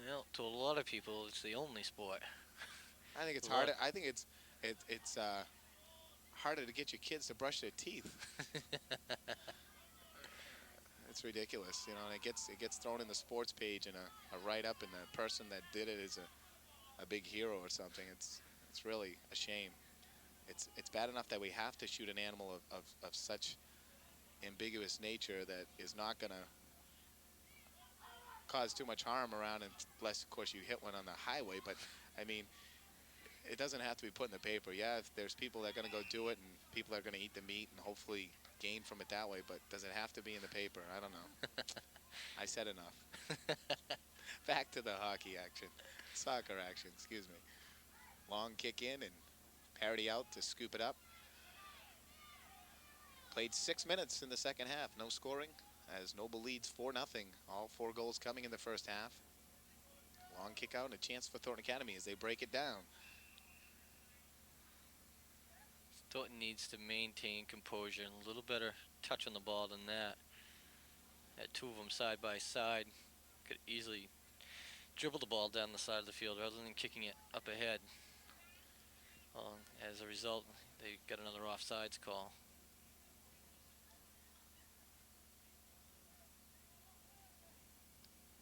Well, to a lot of people, it's the only sport. I think it's A lot. harder. I think it's harder to get your kids to brush their teeth. It's ridiculous, you know, and it gets thrown in the sports page and a write-up, and the person that did it is a big hero or something. It's really a shame. It's bad enough that we have to shoot an animal of such ambiguous nature that is not going to cause too much harm around, unless, of course, you hit one on the highway. But, I mean, it doesn't have to be put in the paper. Yeah, if there's people that are going to go do it, and people are going to eat the meat and hopefully gain from it that way, but does it have to be in the paper? I don't know. I said enough. Back to the hockey action. Soccer action, excuse me. Long kick in and parity out to scoop it up. Played 6 minutes in the second half. No scoring as Noble leads 4-0. All 4 goals coming in the first half. Long kick out and a chance for Thornton Academy as they break it down. Thornton needs to maintain composure and a little better touch on the ball than that. Had 2 of them side by side. Could easily dribble the ball down the side of the field rather than kicking it up ahead. As a result, they got another offsides call.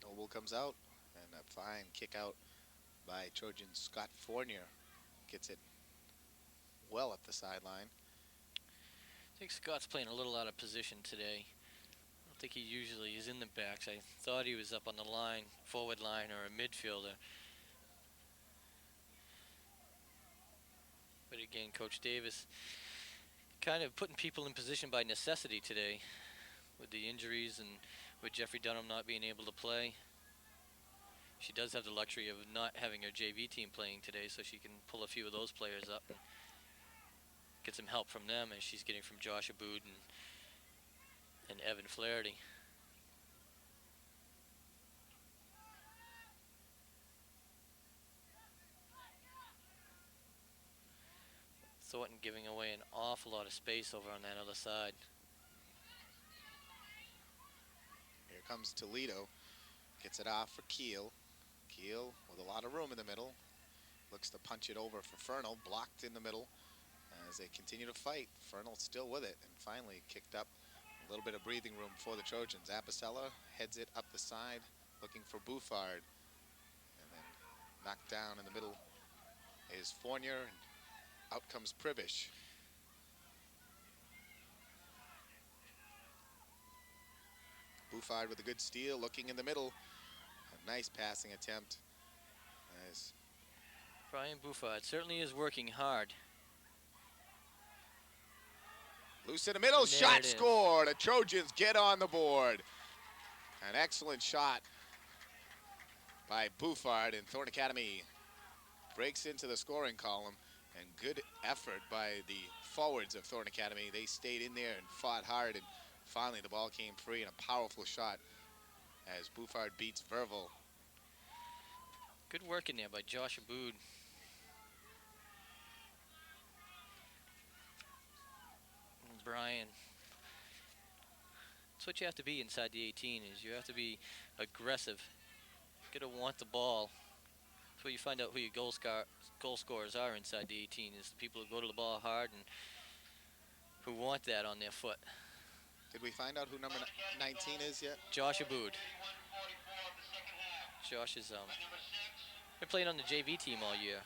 Noble comes out, and a fine kick out by Trojan Scott Fournier. Gets it well up the sideline. I think Scott's playing a little out of position today. I don't think he usually is in the backs. I thought he was up on the line, forward line, or a midfielder. But again, Coach Davis kind of putting people in position by necessity today with the injuries and with Jeffrey Dunham not being able to play. She does have the luxury of not having her JV team playing today, so she can pull a few of those players up and get some help from them, as she's getting from Josh Abood and Evan Flaherty. Thornton giving away an awful lot of space over on that other side. Here comes Toledo. Gets it off for Keel. Keel with a lot of room in the middle. Looks to punch it over for Fernald. Blocked in the middle as they continue to fight. Fernald still with it, and finally kicked up. A little bit of breathing room for the Trojans. Apicella heads it up the side, looking for Bouffard. And then knocked down in the middle is Fournier, and out comes Pribish. Bouffard with a good steal, looking in the middle. A nice passing attempt. As Brian Bouffard certainly is working hard. loose in the middle, And there shot it is. scored. The Trojans get on the board. An excellent shot by Bouffard, and Thornton Academy breaks into the scoring column. And good effort by the forwards of Thornton Academy. They stayed in there and fought hard, and finally the ball came free, and a powerful shot as Bouffard beats Verville. Good work in there by Josh Abood. And Brian. That's what you have to be inside the 18, is you have to be aggressive. You gotta want the ball. That's where you find out who your goal scorers are inside the 18, is the people who go to the ball hard and who want that on their foot. Did we find out who number 19 is yet? Josh Abood. Josh is been playing on the JV team all year.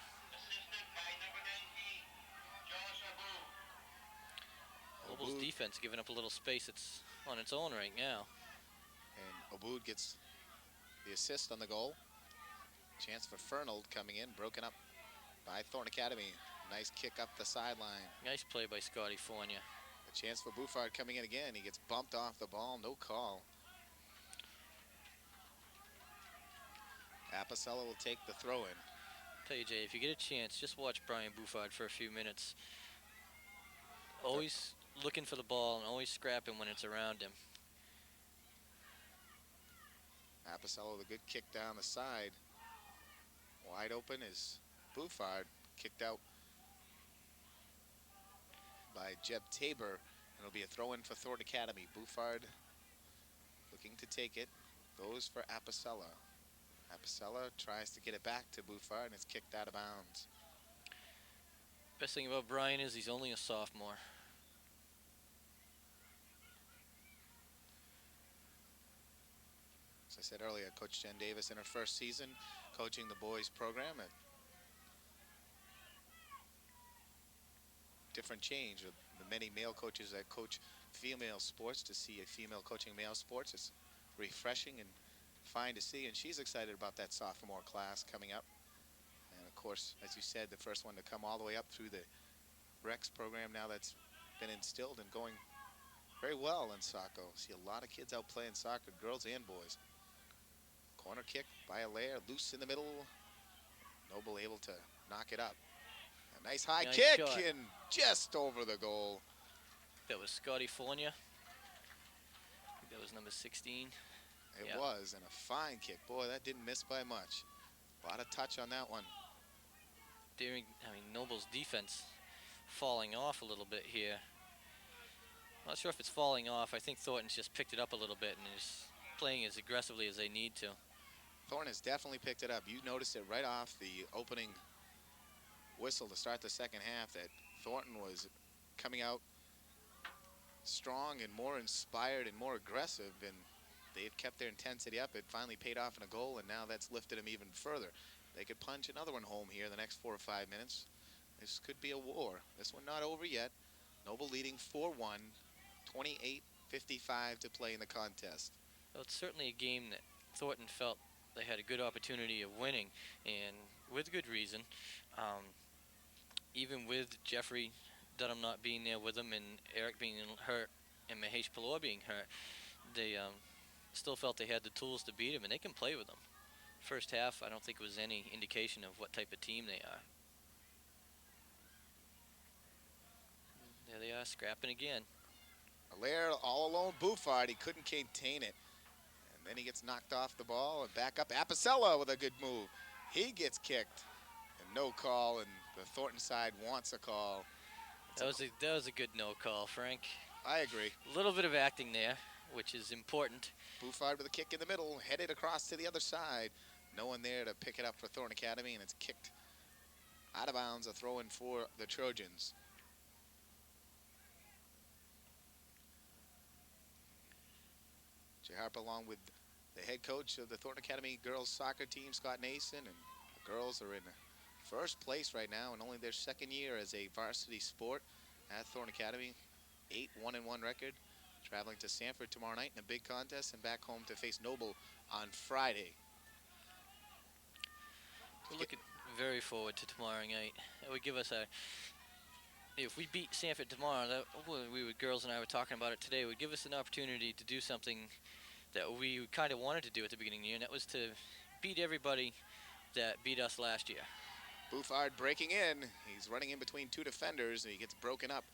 Nobles defense giving up a little space. It's on its own right now. And Abood gets the assist on the goal. Chance for Fernald coming in, broken up by Thornton Academy. Nice kick up the sideline. Nice play by Scotty Fournier. A chance for Bouffard coming in again. He gets bumped off the ball, no call. Apicella will take the throw in. Tell you, Jay, if you get a chance, just watch Brian Bouffard for a few minutes. Always looking for the ball and always scrapping when it's around him. Apicella with a good kick down the side. Wide open is Bouffard, kicked out by Jeb Tabor. It'll be a throw-in for Thornton Academy. Bouffard looking to take it. Goes for Apicella. Apicella tries to get it back to Bouffard, and it's kicked out of bounds. Best thing about Brian is he's only a sophomore. As I said earlier, Coach Jen Davis in her first season coaching the boys program. A different change of the many male coaches that coach female sports. To see a female coaching male sports is refreshing and fine to see, and she's excited about that sophomore class coming up. And of course, as you said, the first one to come all the way up through the Rex program now that's been instilled and going very well in Saco. See a lot of kids out playing soccer, girls and boys. Corner kick by Allaire, loose in the middle. Noble able to knock it up. A nice high Nice kick shot. and just over the goal. That was Scotty Fornia. I think that was number 16. It Yeah. was, and a fine kick. Boy, that didn't miss by much. A lot of touch on that one. Noble's defense falling off a little bit here. Not sure if it's falling off. I think Thornton's just picked it up a little bit and is playing as aggressively as they need to. Thornton has definitely picked it up. You noticed it right off the opening whistle to start the second half that Thornton was coming out strong and more inspired and more aggressive, and they've kept their intensity up. It finally paid off in a goal, and now that's lifted them even further. They could punch another one home here in the next 4 or 5 minutes. This could be a war. This one not over yet. Noble leading 4-1, 28:55 to play in the contest. Well, it's certainly a game that Thornton felt they had a good opportunity of winning, and with good reason. Even with Jeffrey Dunham not being there with them and Eric being hurt and Mahesh Palor being hurt, they still felt they had the tools to beat him, and they can play with them. First half, I don't think it was any indication of what type of team they are. There they are, scrapping again. Allaire all alone, Bouffard, he couldn't contain it. And then he gets knocked off the ball and back up. Apicella with a good move. He gets kicked and no call, and the Thornton side wants a call. That was a good no call, Frank. I agree. A little bit of acting there, which is important. Bouffard with a kick in the middle, headed across to the other side. No one there to pick it up for Thornton Academy, and it's kicked out of bounds, a throw in for the Trojans. Jay Harper, along with the head coach of the Thornton Academy girls soccer team, Scott Nason, and the girls are in first place right now, and only their second year as a varsity sport at Thornton Academy. 8-1-1 record. Traveling to Sanford tomorrow night in a big contest and back home to face Noble on Friday. We're looking very forward to tomorrow night. That would give us if we beat Sanford tomorrow, girls and I were talking about it today, would give us an opportunity to do something that we kind of wanted to do at the beginning of the year, and that was to beat everybody that beat us last year. Bouffard breaking in. He's running in between two defenders, and he gets broken up.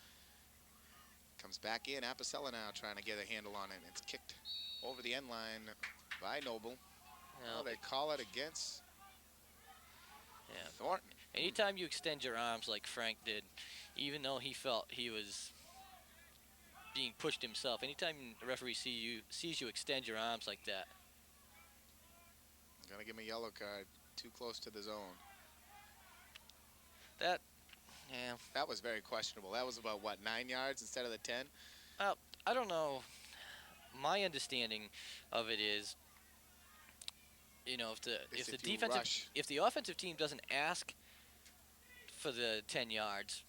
Comes back in. Apicella now trying to get a handle on it. It's kicked over the end line by Noble. No, They call it against Thornton. Anytime you extend your arms like Frank did, even though he felt he was being pushed himself, anytime the referee sees you extend your arms like that. Gonna give him a yellow card. Too close to the zone. That was very questionable. That was about, what, 9 yards instead of the 10? Well, I don't know. My understanding of it is, if the offensive team doesn't ask for the 10 yards,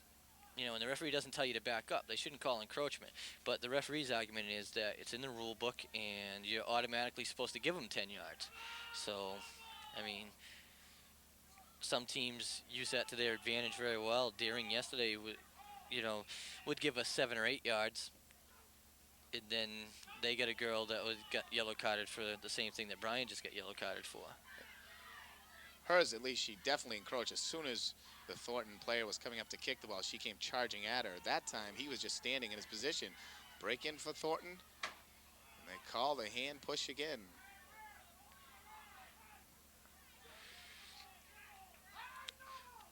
and the referee doesn't tell you to back up, they shouldn't call encroachment. But the referee's argument is that it's in the rule book and you're automatically supposed to give them 10 yards. So, some teams use that to their advantage very well. Deering yesterday would give us 7 or 8 yards, and then they get a girl that got yellow carded for the same thing that Brian just got yellow carded for. Hers, at least, she definitely encroached. As soon as the Thornton player was coming up to kick the ball. She came charging at her. That time, he was just standing in his position. Break in for Thornton, and they call the hand push again.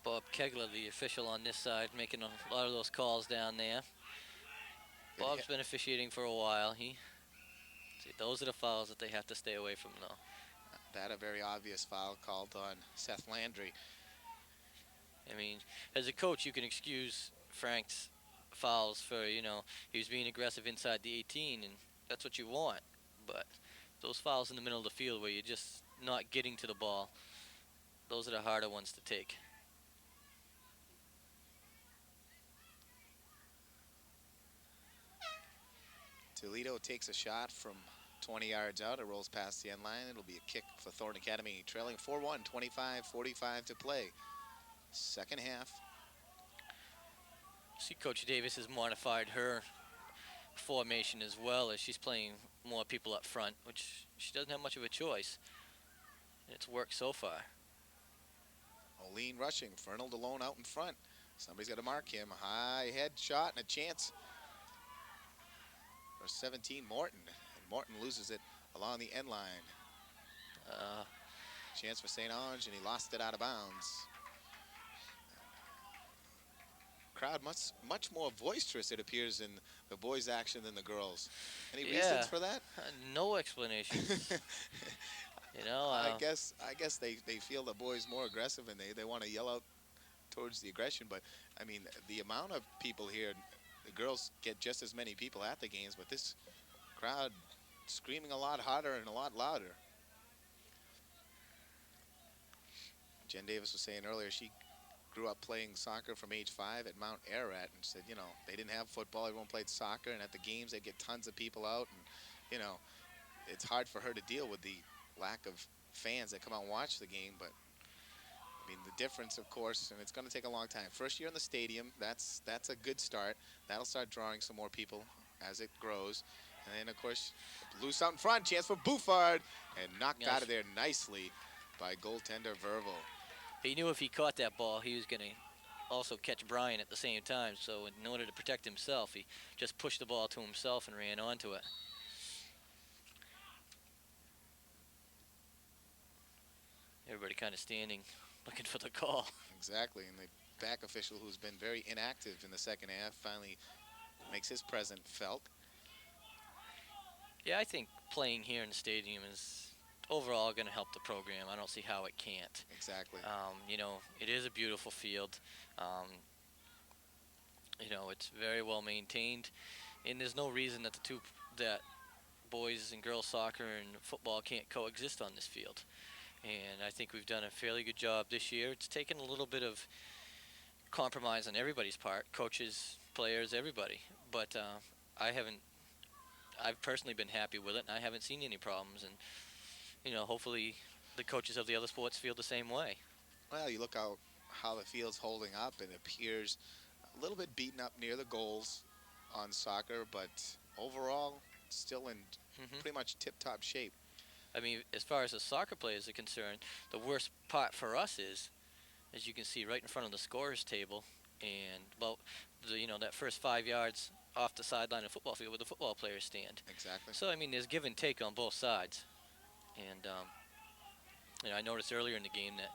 Bob Kegler, the official on this side, making a lot of those calls down there. Bob's been officiating for a while. Those are the fouls that they have to stay away from, though. That a very obvious foul called on Seth Landry. I mean, as a coach, you can excuse Frank's fouls for, he was being aggressive inside the 18, and that's what you want. But those fouls in the middle of the field where you're just not getting to the ball, those are the harder ones to take. Toledo takes a shot from 20 yards out. It rolls past the end line. It'll be a kick for Thornton Academy, trailing 4-1, 25-45 to play. Second half. See, Coach Davis has modified her formation as well, as she's playing more people up front, which she doesn't have much of a choice. And it's worked so far. O'Lean rushing. Fernald alone out in front. Somebody's got to mark him. High head shot and a chance for 17, Morton. And Morton loses it along the end line. Chance for St. Ange, and he lost it out of bounds. Crowd much more boisterous, it appears, in the boys' action than the girls. Any reasons for that? No explanation. I guess they feel the boys more aggressive and they want to yell out towards the aggression. But I mean, the amount of people here, the girls get just as many people at the games, but this crowd screaming a lot harder and a lot louder. Jen Davis was saying earlier she grew up playing soccer from age 5 at Mount Ararat, and said, they didn't have football, everyone played soccer, and at the games they'd get tons of people out, and it's hard for her to deal with the lack of fans that come out and watch the game. But I mean, the difference, of course, and it's going to take a long time. First year in the stadium, that's a good start. That'll start drawing some more people as it grows. And then, of course, loose out in front, chance for Bouffard, and knocked out of there nicely by goaltender Verville. He knew if he caught that ball, he was going to also catch Brian at the same time. So in order to protect himself, he just pushed the ball to himself and ran onto it. Everybody kind of standing, looking for the call. Exactly, and the back official, who's been very inactive in the second half, finally makes his presence felt. Yeah, I think playing here in the stadium is overall going to help the program. I don't see how it can't. Exactly. It is a beautiful field. It's very well maintained, and there's no reason that boys and girls soccer and football can't coexist on this field. And I think we've done a fairly good job this year. It's taken a little bit of compromise on everybody's part, coaches, players, everybody. But I've personally been happy with it, and I haven't seen any problems. And hopefully the coaches of the other sports feel the same way. Well, you look how the field's holding up, and it appears a little bit beaten up near the goals on soccer, but overall still in pretty much tip-top shape. I mean, as far as the soccer players are concerned, the worst part for us is, as you can see right in front of the scorers table, and about that first 5 yards off the sideline of the football field where the football players stand. Exactly. So I mean, there's give and take on both sides. And I noticed earlier in the game that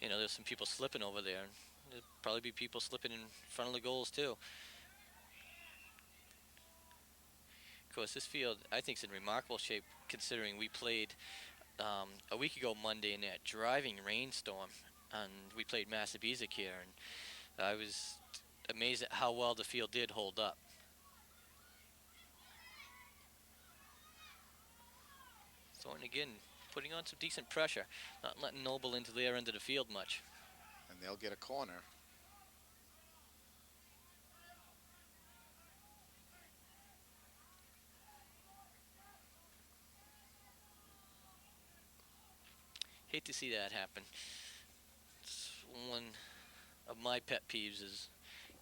there's some people slipping over there. There'll probably be people slipping in front of the goals too. Of course, this field I think is in remarkable shape considering we played a week ago Monday in that driving rainstorm, and we played Massabesic here, and I was amazed at how well the field did hold up. Thornton again putting on some decent pressure, not letting Noble into their end of the field much. And they'll get a corner. Hate to see that happen. It's one of my pet peeves is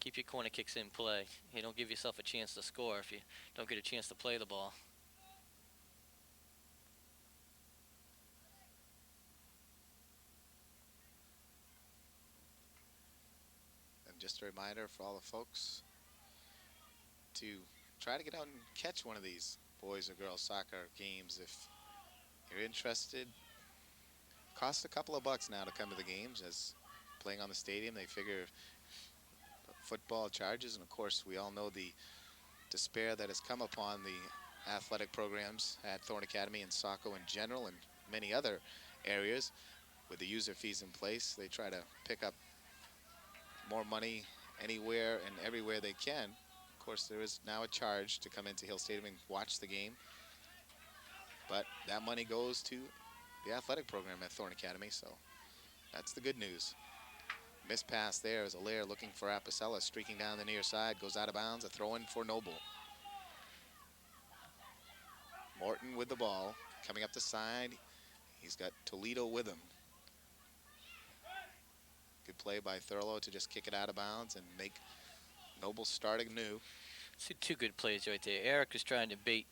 keep your corner kicks in play. You don't give yourself a chance to score if you don't get a chance to play the ball. Just a reminder for all the folks to try to get out and catch one of these boys or girls soccer games if you're interested. Costs a couple of bucks now to come to the games, as playing on the stadium, they figure football charges, and of course we all know the despair that has come upon the athletic programs at Thornton Academy and Saco in general and many other areas with the user fees in place. They try to pick up more money anywhere and everywhere they can. Of course, there is now a charge to come into Hill Stadium and watch the game, but that money goes to the athletic program at Thornton Academy, so that's the good news. Missed pass there as Allaire looking for Apicella, streaking down the near side, goes out of bounds, a throw in for Noble. Morton with the ball, coming up the side. He's got Toledo with him. Good play by Thurlow to just kick it out of bounds and make Noble start anew. See, two good plays right there. Eric was trying to bait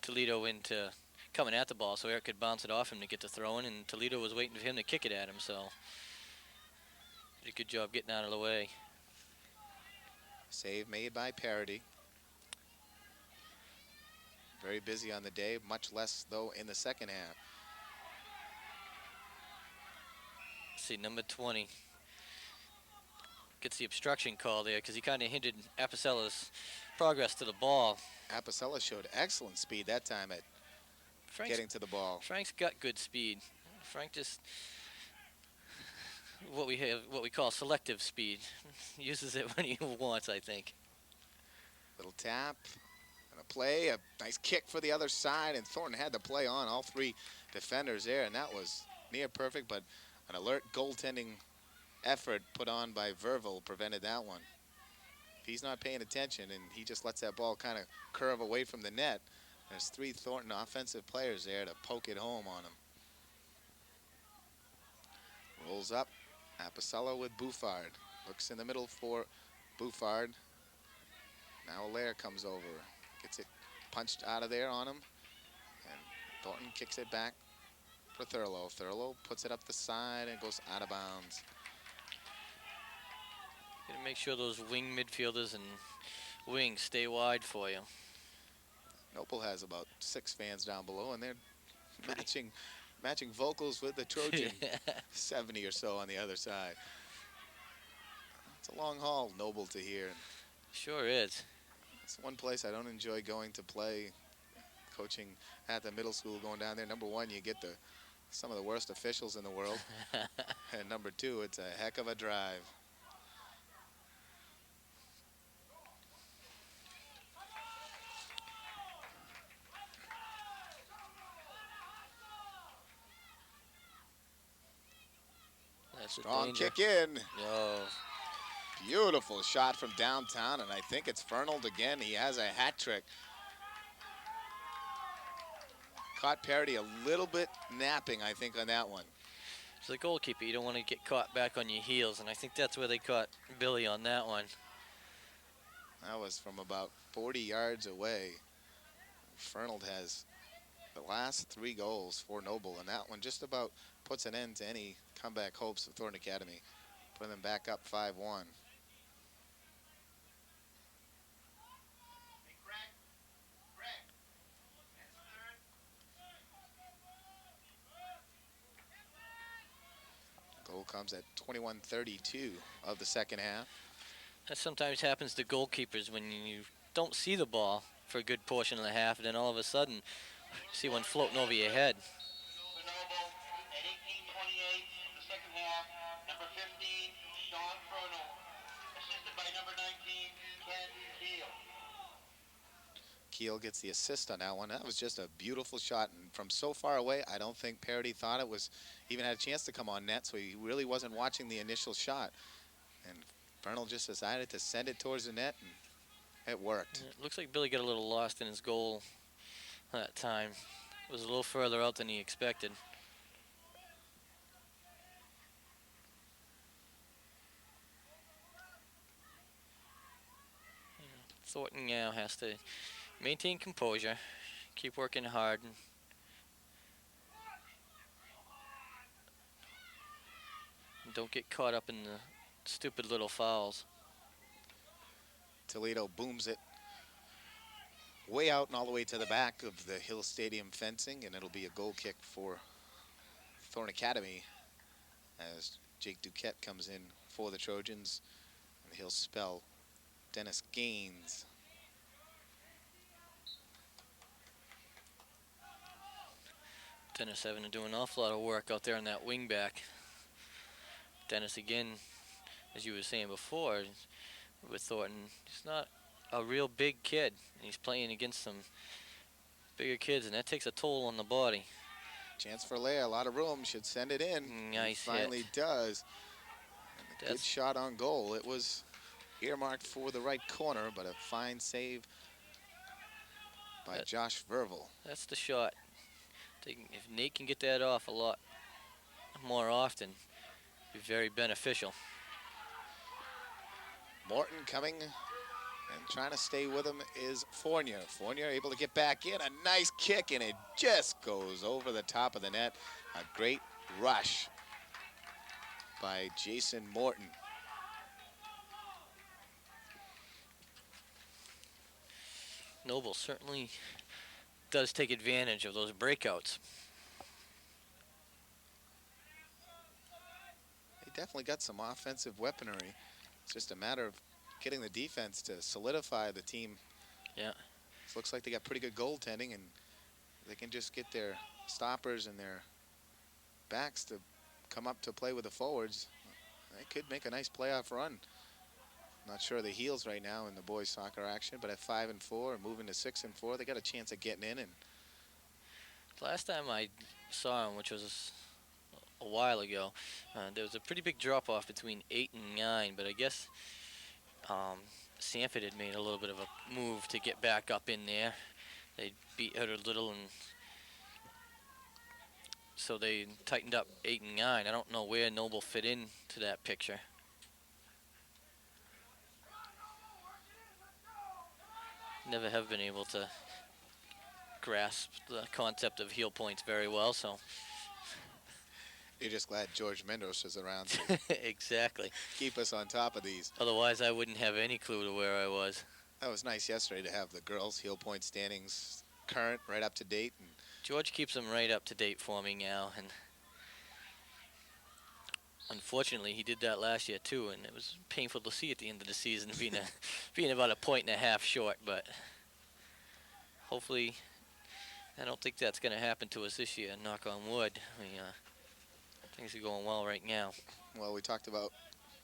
Toledo into coming at the ball so Eric could bounce it off him to get the throw in, and Toledo was waiting for him to kick it at him, so did a good job getting out of the way. Save made by Parody. Very busy on the day, much less though in the second half. See, number 20 gets the obstruction call there because he kind of hindered Apicella's progress to the ball. Apicella showed excellent speed that time at getting to the ball. Frank's got good speed. Frank just what we call selective speed. Uses it when he wants, I think. Little tap and a play, a nice kick for the other side, and Thornton had to play on all three defenders there, and that was near perfect, but an alert goaltending effort put on by Verville prevented that one. If he's not paying attention and he just lets that ball kind of curve away from the net, there's three Thornton offensive players there to poke it home on him. Rolls up, Apicella with Bouffard. Looks in the middle for Bouffard. Now Allaire comes over, gets it punched out of there on him, and Thornton kicks it back for Thurlow. Thurlow puts it up the side and goes out of bounds. Gotta make sure those wing midfielders and wings stay wide for you. Noble has about 6 fans down below, and they're matching vocals with the Trojan 70 or so on the other side. It's a long haul, Noble, to here. Sure is. It's one place I don't enjoy going to play, coaching at the middle school, going down there. Number one, you get some of the worst officials in the world. And number two, it's a heck of a drive. Strong kick in. Oh. Beautiful shot from downtown, and I think it's Fernald again. He has a hat trick. Caught Parody a little bit napping, I think, on that one. As the goalkeeper, you don't want to get caught back on your heels, and I think that's where they caught Billy on that one. That was from about 40 yards away. Fernald has the last 3 goals for Noble, and that one just about puts an end to any comeback hopes of Thornton Academy, putting them back up 5-1. Goal comes at 21:32 of the second half. That sometimes happens to goalkeepers when you don't see the ball for a good portion of the half, and then all of a sudden you see one floating over your head. Keel gets the assist on that one. That was just a beautiful shot, and from so far away, I don't think Parody thought it was even had a chance to come on net, so he really wasn't watching the initial shot. And Fernald just decided to send it towards the net, and it worked. It looks like Billy got a little lost in his goal that time. It was a little further out than he expected. Thornton now has to maintain composure, keep working hard, and don't get caught up in the stupid little fouls. Toledo booms it way out and all the way to the back of the Hill Stadium fencing, and it'll be a goal kick for Thorn Academy as Jake Duquette comes in for the Trojans, and he'll spell Dennis Gaines. Dennis having to do an awful lot of work out there on that wing back. Dennis, again, as you were saying before, with Thornton, he's not a real big kid. He's playing against some bigger kids, and that takes a toll on the body. Chance for Leia, a lot of room, should send it in. Nice He finally hit. does. And a good shot on goal. It was earmarked for the right corner, but a fine save by Josh Verville. That's the shot. If Nate can get that off a lot more often, it'd be very beneficial. Morton coming and trying to stay with him is Fournier. Fournier able to get back in. A nice kick, and it just goes over the top of the net. A great rush by Jason Morton. Noble certainly does take advantage of those breakouts. They definitely got some offensive weaponry. It's just a matter of getting the defense to solidify the team. Yeah. It looks like they got pretty good goaltending, and they can just get their stoppers and their backs to come up to play with the forwards. They could make a nice playoff run. Not sure of the heels right now in the boys soccer action, but at 5-4 and moving to 6-4, they got a chance of getting in. And last time I saw him, which was a while ago, there was a pretty big drop off between 8 and 9, but I guess Sanford had made a little bit of a move to get back up in there. They beat out a little, and so they tightened up 8 and 9. I don't know where Noble fit into that picture. Never have been able to grasp the concept of heel points very well, so. You're just glad George Mendos is around to exactly keep us on top of these. Otherwise, I wouldn't have any clue to where I was. That was nice yesterday to have the girls' heel point standings current, right up to date. And George keeps them right up to date for me now, and unfortunately, he did that last year too, and it was painful to see at the end of the season being about a point and a half short. But hopefully, I don't think that's going to happen to us this year. Knock on wood. Things are going well right now. Well, we talked about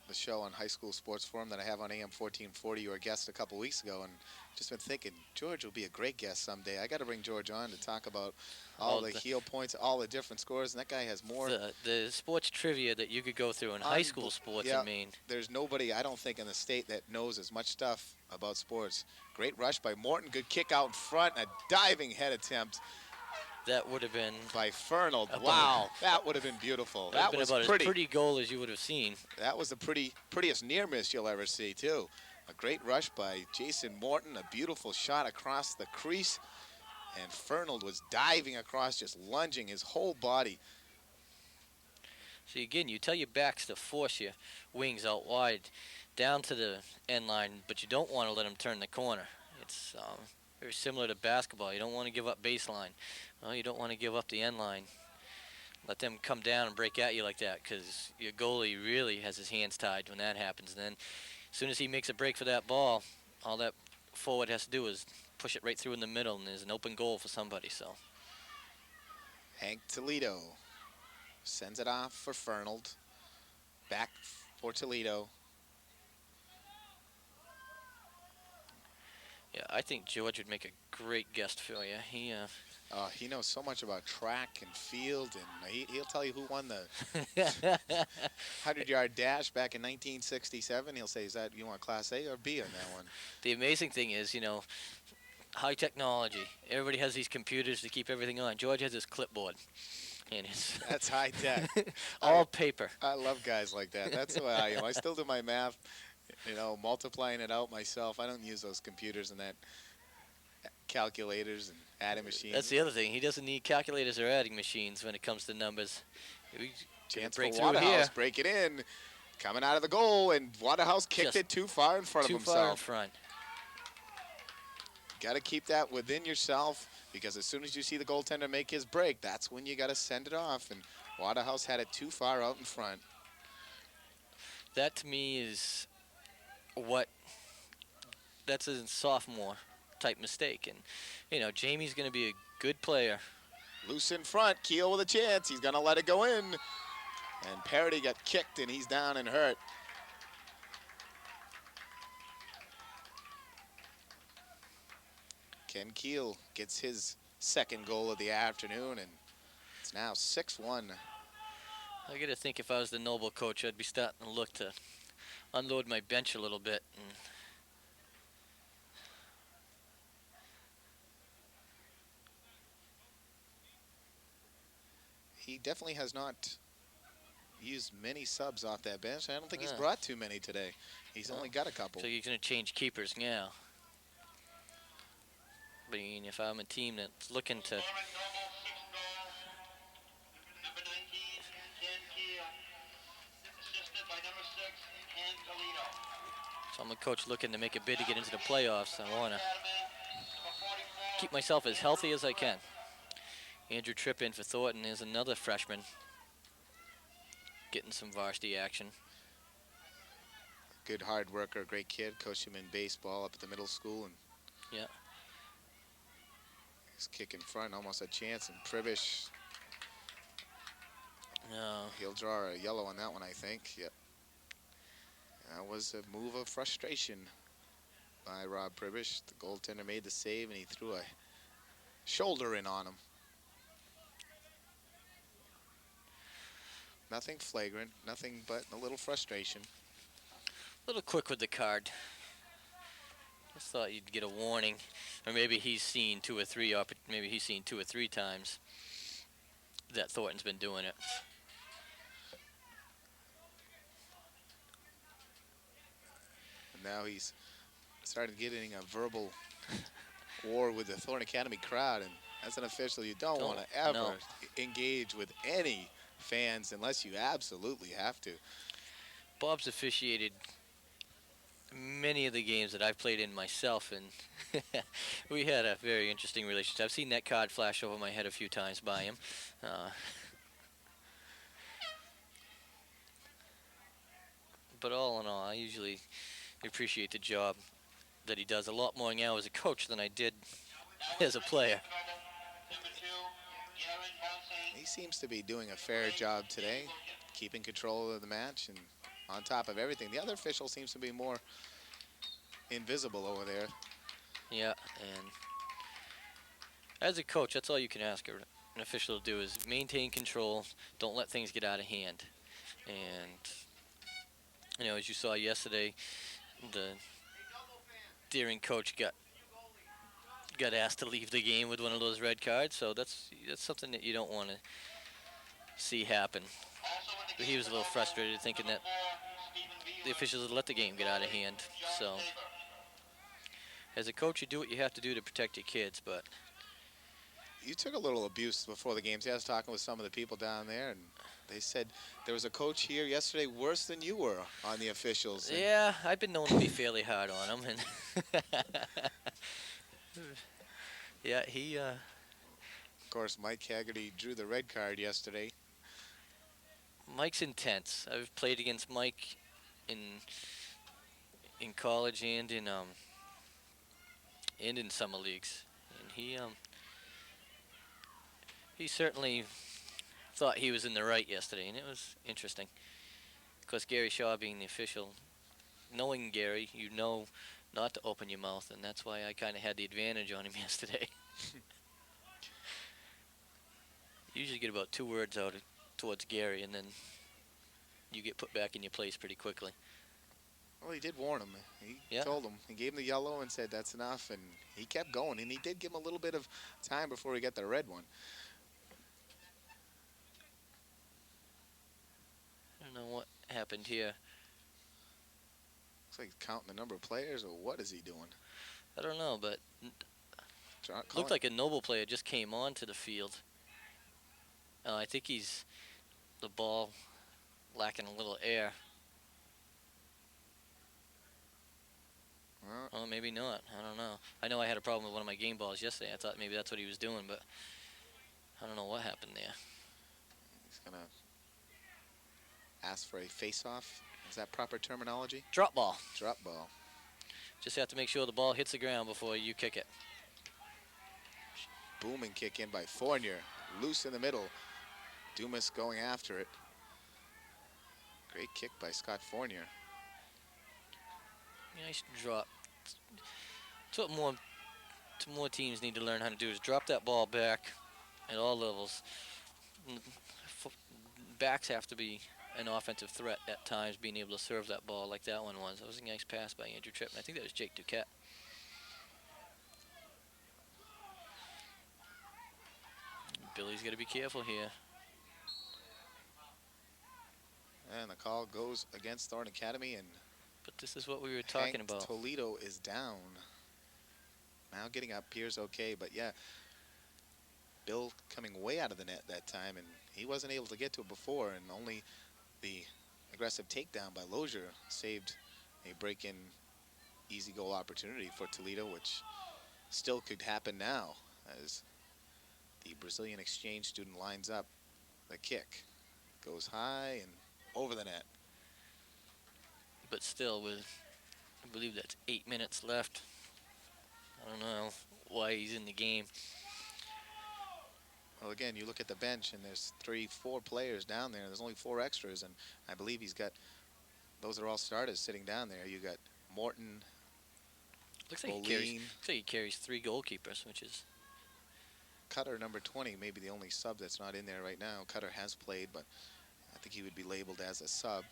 the show on High School Sports Forum that I have on AM 1440. You were a guest a couple weeks ago, and just been thinking George will be a great guest someday. I got to bring George on to talk about all the heel points, all the different scores, and that guy has more. The sports trivia that you could go through in high school sports in Maine. There's nobody, I don't think, in the state that knows as much stuff about sports. Great rush by Morton, good kick out in front, a diving head attempt. That would have been by Fernald. Wow, that would have been beautiful. That was about as pretty goal as you would have seen. That was the prettiest near miss you'll ever see too. A great rush by Jason Morton, a beautiful shot across the crease, and Fernald was diving across, just lunging his whole body. See, again, you tell your backs to force your wings out wide down to the end line, but you don't want to let them turn the corner. It's very similar to basketball. You don't want to give up baseline. Well, you don't want to give up the end line. Let them come down and break at you like that, because your goalie really has his hands tied when that happens. And then as soon as he makes a break for that ball, all that forward has to do is push it right through in the middle, and there's an open goal for somebody. So Hank Toledo sends it off for Fernald. Back for Toledo. Yeah, I think George would make a great guest for you. He knows so much about track and field, and he'll tell you who won the 100-yard dash back in 1967. He'll say, you want Class A or B on that one? The amazing thing is, high technology. Everybody has these computers to keep everything on. George has his clipboard. And that's high tech. All paper. I love guys like that. That's who I am. I still do my math, multiplying it out myself. I don't use those computers and that calculators and adding machines. That's the other thing. He doesn't need calculators or adding machines when it comes to numbers. Chance for Waterhouse, break it in. Coming out of the goal, and Waterhouse kicked it too far in front of himself. Too far in front. got to keep that within yourself because as soon as you see the goaltender make his break, that's when you got to send it off. And Waterhouse had it too far out in front. That to me is what that's a sophomore type mistake. And, Jamie's going to be a good player. Loose in front, Keel with a chance. He's going to let it go in. And Parody got kicked, and he's down and hurt. Ken Keel gets his second goal of the afternoon, and it's now 6-1. I got to think if I was the Noble coach, I'd be starting to look to unload my bench a little bit. And he definitely has not used many subs off that bench. I don't think he's brought too many today. He's only got a couple. So he's going to change keepers now. But if I'm a team that's looking to... Scoring Noble, sixth goal. Number 19, Ken Keel. Assisted by number 6, Ken Galito. So I'm a coach looking to make a bid to get into the playoffs. I want to Academy, number 44. keep myself as healthy as I can. Andrew Tripp in for Thornton is another freshman getting some varsity action. Good hard worker, great kid. Coached him in baseball up at the middle school. And Yeah. his kick in front, almost a chance. And Pribish, No. he'll draw a yellow on that one, I think. Yep. That was a move of frustration by Rob Pribish. The goaltender made the save, and he threw a shoulder in on him. Nothing flagrant, nothing but a little frustration. A little quick with the card. Just thought you'd get a warning. Or maybe he's seen two or three times that Thornton's been doing it. And now he's started getting a verbal war with the Thornton Academy crowd. And as an official, you don't want to ever engage with any fans unless you absolutely have to. Bob's officiated many of the games that I've played in myself, and we had a very interesting relationship. I've seen that card flash over my head a few times by him. But all in all, I usually appreciate the job that he does a lot more now as a coach than I did as a player. Number 2, Garen Bonsaint. He seems to be doing a fair job today, keeping control of the match, and on top of everything, the other official seems to be more invisible over there. Yeah, and as a coach, that's all you can ask an official to do is maintain control, don't let things get out of hand. And, as you saw yesterday, the Deering coach got asked to leave the game with one of those red cards, so that's something that you don't want to see happen. But he was a little frustrated, thinking that the officials would let the game get out of hand. So, as a coach, you do what you have to do to protect your kids, but... You took a little abuse before the games. I was talking with some of the people down there, and they said there was a coach here yesterday worse than you were on the officials. Yeah, I've been known to be fairly hard on him, and yeah, he. Of course, Mike Haggerty drew the red card yesterday. Mike's intense. I've played against Mike in college and in summer leagues, and he certainly thought he was in the right yesterday, and it was interesting. Of course, Gary Shaw being the official, knowing Gary, you know not to open your mouth, and that's why I kind of had the advantage on him yesterday. Usually get about 2 words out towards Gary, and then you get put back in your place pretty quickly. Well, he did warn him. He told him. He gave him the yellow and said that's enough, and he kept going. And he did give him a little bit of time before he got the red one. I don't know what happened here. Looks like he's counting the number of players, or what is he doing? I don't know, but looked like a Noble player just came onto the field. I think he's the ball lacking a little air. Well, maybe not. I don't know. I know I had a problem with one of my game balls yesterday. I thought maybe that's what he was doing, but I don't know what happened there. He's going to ask for a face-off. Is that proper terminology? Drop ball. Drop ball. Just have to make sure the ball hits the ground before you kick it. Booming kick in by Fournier. Loose in the middle. Dumas going after it. Great kick by Scott Fournier. Nice drop. That's what more teams need to learn how to do is drop that ball back at all levels. Backs have to be an offensive threat at times, being able to serve that ball like that one was. That was a nice pass by Andrew Tripp, and I think that was Jake Duquette. Billy's got to be careful here. And the call goes against Thornton Academy, and but this is what we were talking about. Toledo is down. Now getting up appears okay, but yeah, Bill coming way out of the net that time, and he wasn't able to get to it before, and only the aggressive takedown by Lozier saved a break-in easy goal opportunity for Toledo, which still could happen now as the Brazilian exchange student lines up. The kick goes high and over the net. But still, with, I believe that's 8 minutes left. I don't know why he's in the game. Well, again, you look at the bench, and there's 3-4 players down there. There's only 4 extras, and I believe he's got, those are all starters sitting down there. You got Morton, looks like he carries 3 goalkeepers, which is... Cutter, number 20, maybe the only sub that's not in there right now. Cutter has played, but I think he would be labeled as a sub.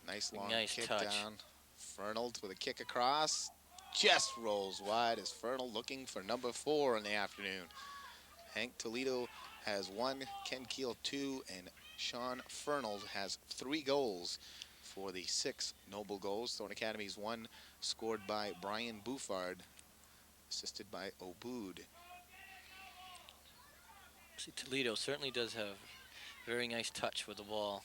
Nice long kick touch down. Fernald with a kick across. Just rolls wide as Fernald looking for number 4 in the afternoon. Hank Toledo has 1, Ken Keel 2, and Sean Fernald has 3 goals for the 6 Noble goals. Thornton Academy's 1 scored by Brian Bouffard, assisted by Obood. See, Toledo certainly does have very nice touch with the ball.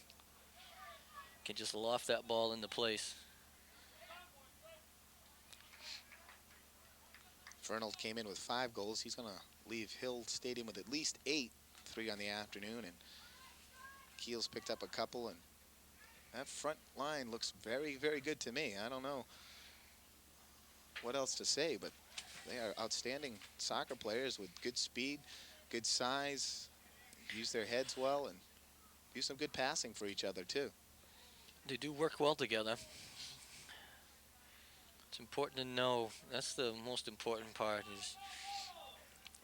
Can just loft that ball into place. Fernald came in with 5 goals. He's going to leave Hill Stadium with at least 8, 3 on the afternoon, and Keel's picked up a couple, and that front line looks very, very good to me. I don't know what else to say, but they are outstanding soccer players with good speed, good size, use their heads well, and do some good passing for each other, too. They do work well together. It's important to know, that's the most important part, is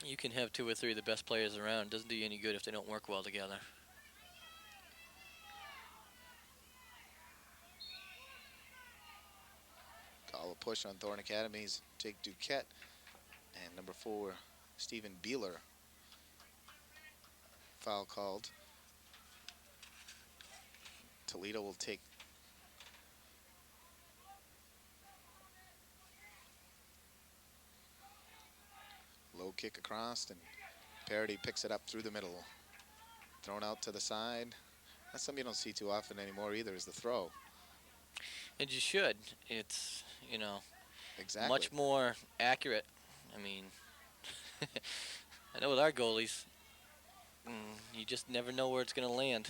you can have 2 or 3 of the best players around. It doesn't do you any good if they don't work well together. Call a push on Thornton Academy's Jake Duquette and number 4, Stephen Beeler. Foul called. Toledo will take low kick across, and Parody picks it up through the middle. Thrown out to the side. That's something you don't see too often anymore either, is the throw. And you should. It's, you know, exactly much more accurate. I mean, I know with our goalies, you just never know where it's going to land.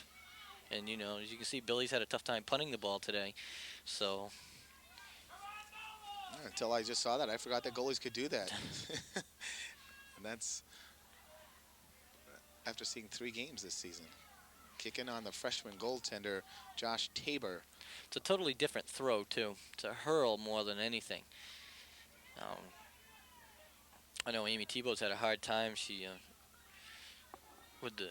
And, you know, as you can see, Billy's had a tough time punting the ball today. So... Until I just saw that, I forgot that goalies could do that. And that's after seeing 3 games this season. Kicking on the freshman goaltender, Josh Tabor. It's a totally different throw, too. It's a hurl more than anything. I know Amy Tebow's had a hard time. She, with the...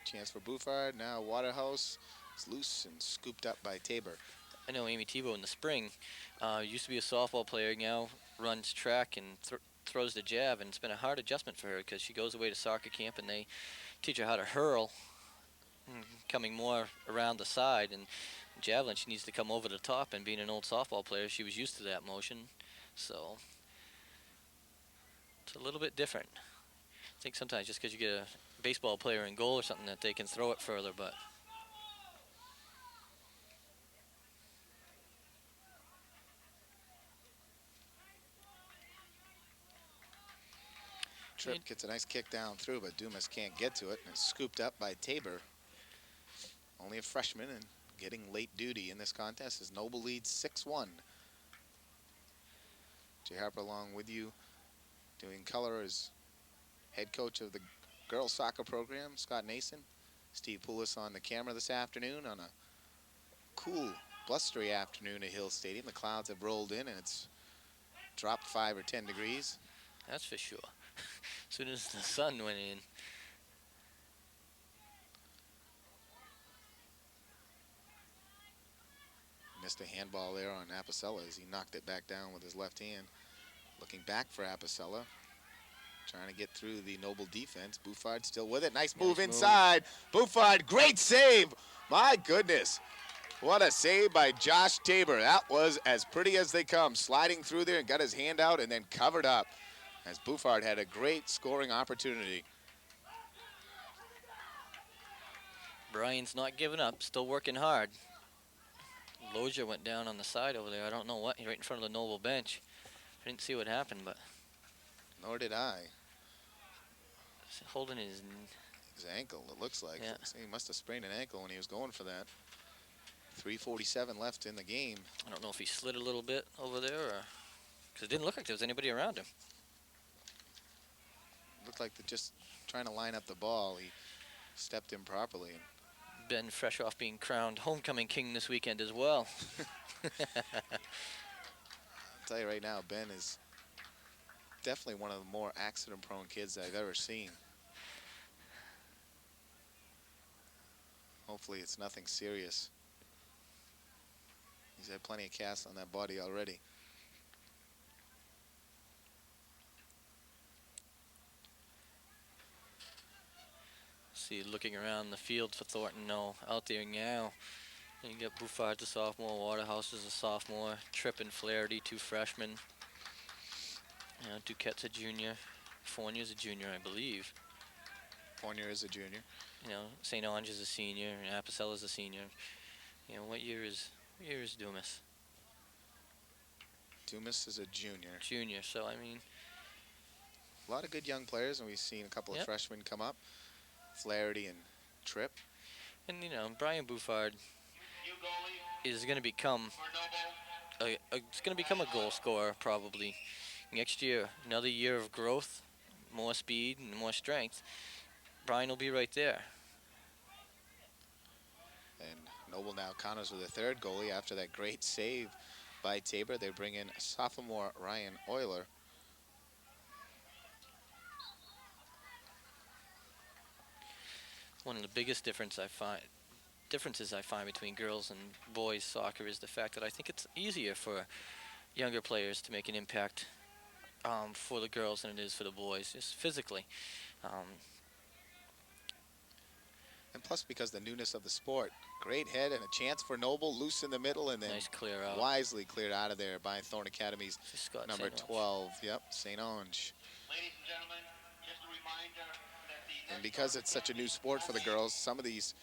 Chance for Bouffard. Now Waterhouse is loose and scooped up by Tabor. I know Amy Tebow in the spring used to be a softball player, now runs track and throws the jab, and it's been a hard adjustment for her because she goes away to soccer camp and they teach her how to hurl, coming more around the side, and javelin she needs to come over the top, and being an old softball player she was used to that motion, so it's a little bit different. I think sometimes just because you get a baseball player in goal or something that they can throw it further, but Tripp gets a nice kick down through, but Dumas can't get to it, and it's scooped up by Tabor. Only a freshman and getting late duty in this contest as Noble leads 6-1. Jay Harper along with you, doing color as head coach of the girls soccer program, Scott Nason. Steve Poulos on the camera this afternoon on a cool, blustery afternoon at Hill Stadium. The clouds have rolled in and it's dropped 5 or 10 degrees. That's for sure. As soon as the sun went in. Missed a handball there on Apicella as he knocked it back down with his left hand. Looking back for Apicella. Trying to get through the Noble defense. Bouffard still with it. Nice move inside. Bouffard, great save. My goodness. What a save by Josh Tabor. That was as pretty as they come. Sliding through there and got his hand out and then covered up as Bouffard had a great scoring opportunity. Brian's not giving up, still working hard. Loja went down on the side over there. I don't know what, right in front of the Noble bench. I didn't see what happened, but. Nor did I. Holding his ankle, it looks like. Yeah. He must have sprained an ankle when he was going for that. 3:47 left in the game. I don't know if he slid a little bit over there or. Because it didn't look like there was anybody around him. Looked like they're just trying to line up the ball. He stepped in properly. Ben fresh off being crowned homecoming king this weekend as well. I'll tell you right now, Ben is definitely one of the more accident-prone kids I've ever seen. Hopefully it's nothing serious. He's had plenty of casts on that body already. See, looking around the field for Thornton, no, out there now. And you got Bouffard, the sophomore, Waterhouse is a sophomore, Tripp and Flaherty, 2 freshmen. Duquette's a junior, Fournier's a junior, I believe. Fournier is a junior. St. Ange is a senior, and Apicella's a senior. What year is Dumas? Dumas is a junior. Junior, so I mean. A lot of good young players, and we've seen a couple of freshmen come up. Flaherty and Tripp. And Brian Bouffard is going to become a goal scorer probably next year. Another year of growth, more speed and more strength. Brian will be right there. And Noble now counters with a third goalie after that great save by Tabor. They bring in sophomore Ryan Euler. One of the biggest differences I find between girls and boys soccer is the fact that I think it's easier for younger players to make an impact for the girls than it is for the boys, just physically. And plus because the newness of the sport. Great head and a chance for Noble, loose in the middle, and then nice clear out. Wisely cleared out of there by Thornton Academy's number 12. Yep, St. Ange. Ladies and gentlemen, just a reminder that the And because it's such a new sport for the girls, some of these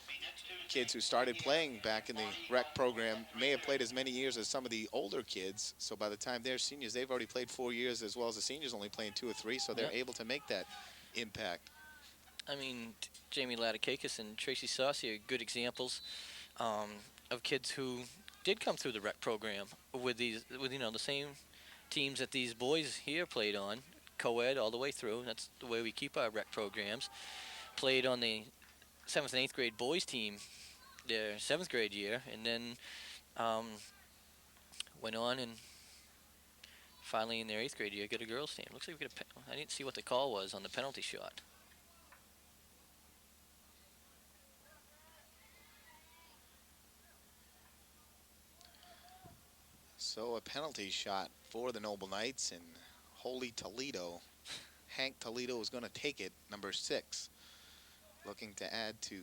kids who started playing back in the rec program may have played as many years as some of the older kids. So by the time they're seniors, they've already played 4 years, as well as the seniors only playing 2 or 3. So they're able to make that impact. I mean, Jamie Ladakakis and Tracy Saucy are good examples of kids who did come through the rec program with the same teams that these boys here played on, co-ed all the way through. That's the way we keep our rec programs. Played on the 7th and 8th grade boys team their 7th grade year, and then went on and finally in their 8th grade year get a girls team. Looks like we get I didn't see what the call was on the penalty shot. So a penalty shot for the Noble Knights, and Holy Toledo. Hank Toledo is going to take it, number 6. Looking to add to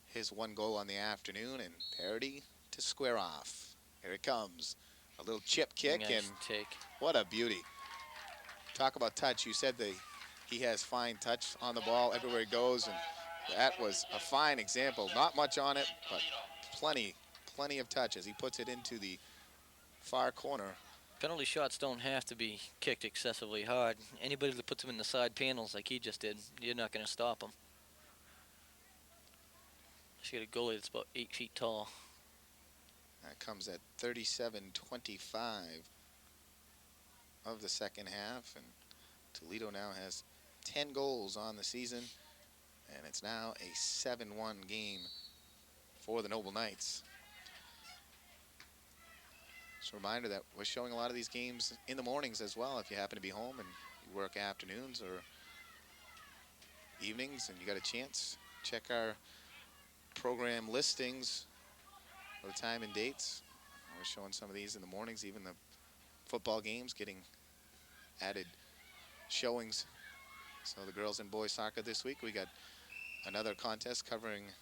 his 1 goal on the afternoon, and Parody to square off. Here it comes. A little chip kick, nice and take. What a beauty. Talk about touch. You said he has fine touch on the ball everywhere he goes, and that was a fine example. Not much on it, but plenty of touch as he puts it into the far corner penalty shots don't have to be kicked excessively hard. Anybody that puts them in the side panels like he just did, you're not going to stop them. She got a goalie that's about 8 feet tall. That comes at 37-25 of the second half, and Toledo now has 10 goals on the season, and it's now a 7-1 game for the Noble Knights. Just a reminder that we're showing a lot of these games in the mornings as well. If you happen to be home and you work afternoons or evenings and you got a chance, check our program listings for the time and dates. We're showing some of these in the mornings, even the football games getting added showings. So the girls and boys soccer this week, we got another contest covering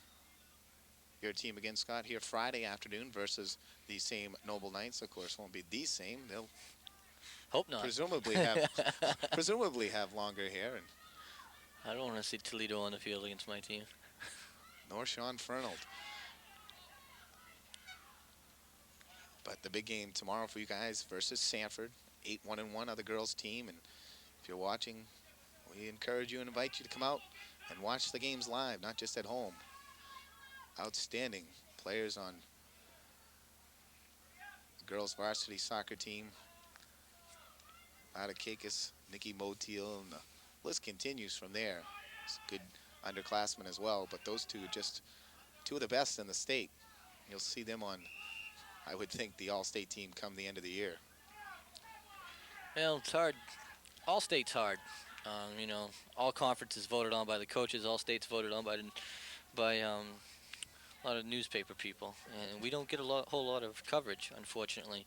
your team again, Scott, here Friday afternoon versus the same Noble Knights. Of course, won't be the same. They'll Hope not. presumably have longer hair, and I don't want to see Toledo on the field against my team. nor Sean Fernald. But the big game tomorrow for you guys versus Sanford, 8-1-1 of the girls team. And if you're watching, we encourage you and invite you to come out and watch the games live, not just at home. Outstanding players on the girls varsity soccer team. Adakakis, Nikki Motiel, and the list continues from there. It's good underclassmen as well, but those two are just two of the best in the state. You'll see them on, I would think, the all-state team come the end of the year. Well, it's hard. All state's hard. You know, all conferences voted on by the coaches. All states voted on by a lot of newspaper people, and we don't get a whole lot of coverage, unfortunately.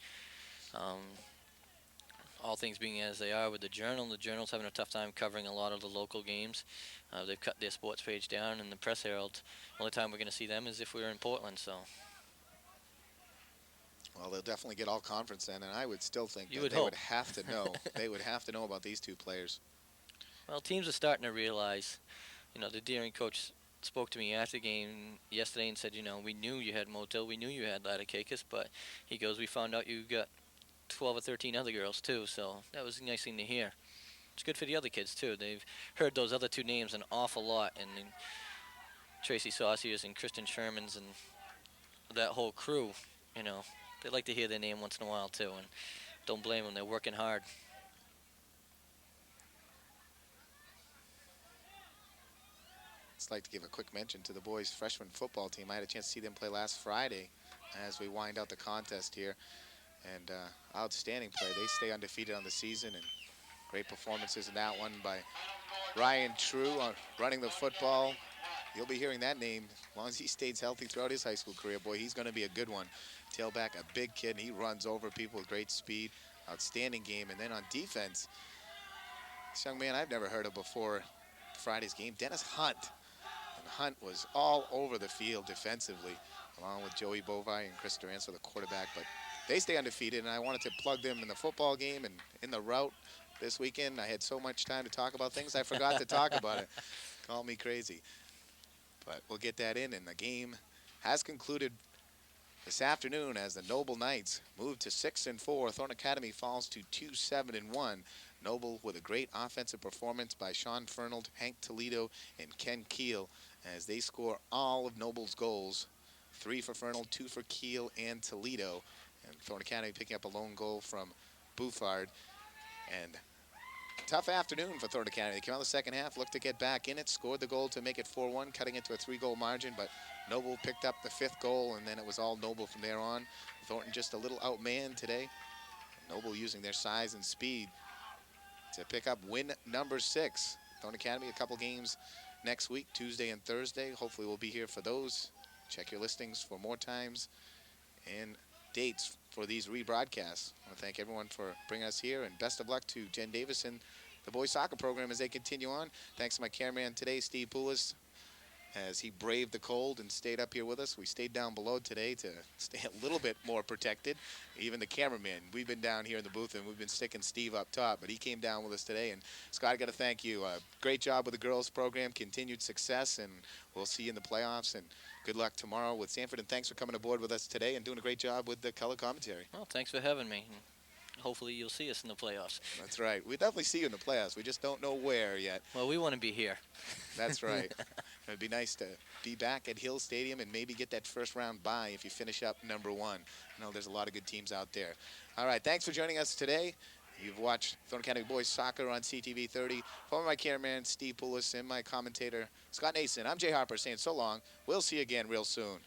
All things being as they are with the Journal's having a tough time covering a lot of the local games. They've cut their sports page down, and the Press Herald, the only time we're going to see them is if we're in Portland. So. Well, they'll definitely get all conference then, and I would still think You that would they hope. would have to know. They would have to know about these two players. Well, teams are starting to realize, you know, the Deering coach spoke to me after the game yesterday and said, you know, we knew you had Motel, we knew you had Ladakakis, but he goes, we found out you got 12 or 13 other girls too, so that was a nice thing to hear. It's good for the other kids too. They've heard those other two names an awful lot, and Tracy Sauciers and Kristen Shermans and that whole crew, you know, they like to hear their name once in a while too, and don't blame them, they're working hard. I'd like to give a quick mention to the boys' freshman football team. I had a chance to see them play last Friday as we wind out the contest here. And outstanding play. They stay undefeated on the season, and great performances in that one by Ryan True on running the football. You'll be hearing that name as long as he stays healthy throughout his high school career. Boy, he's going to be a good one. Tailback, a big kid, and he runs over people with great speed. Outstanding game. And then on defense, this young man I've never heard of before Friday's game, Dennis Hunt. And Hunt was all over the field defensively, along with Joey Bovai and Chris Durant, the quarterback. But they stay undefeated, and I wanted to plug them in the football game and in the route this weekend. I had so much time to talk about things, I forgot to talk about it. Call me crazy. But we'll get that in, and the game has concluded this afternoon as the Noble Knights move to 6-4. Thornton Academy falls to 2-7-1. Noble with a great offensive performance by Sean Fernald, Hank Toledo, and Ken Keel as they score all of Noble's goals. 3 for Fernald, 2 for Keel and Toledo. And Thornton Academy picking up a lone goal from Bouffard. And tough afternoon for Thornton Academy. They came out the second half, looked to get back in it, scored the goal to make it 4-1, cutting it to a 3-goal margin. But Noble picked up the 5th goal, and then it was all Noble from there on. Thornton just a little outmanned today. Noble using their size and speed to pick up win number 6. Thornton Academy, a couple games next week, Tuesday and Thursday. Hopefully we'll be here for those. Check your listings for more times and dates for these rebroadcasts. I want to thank everyone for bringing us here, and best of luck to Jen Davis and the boys soccer program as they continue on. Thanks to my cameraman today, Steve Poulis, as he braved the cold and stayed up here with us. We stayed down below today to stay a little bit more protected. Even the cameraman, we've been down here in the booth and we've been sticking Steve up top, but he came down with us today. And Scott, I got to thank you. Great job with the girls program, continued success, and we'll see you in the playoffs. And good luck tomorrow with Sanford. And thanks for coming aboard with us today and doing a great job with the color commentary. Well, thanks for having me. hopefully you'll see us in the playoffs. That's right. We definitely see you in the playoffs. We just don't know where yet. Well, we want to be here. That's right. It'd be nice to be back at Hill Stadium and maybe get that first round bye if you finish up number one. I know there's a lot of good teams out there. All right, thanks for joining us today. You've watched Thornton County Boys Soccer on CTV 30. For my cameraman, Steve Poulos, and my commentator, Scott Nason, I'm Jay Harper saying so long. We'll see you again real soon.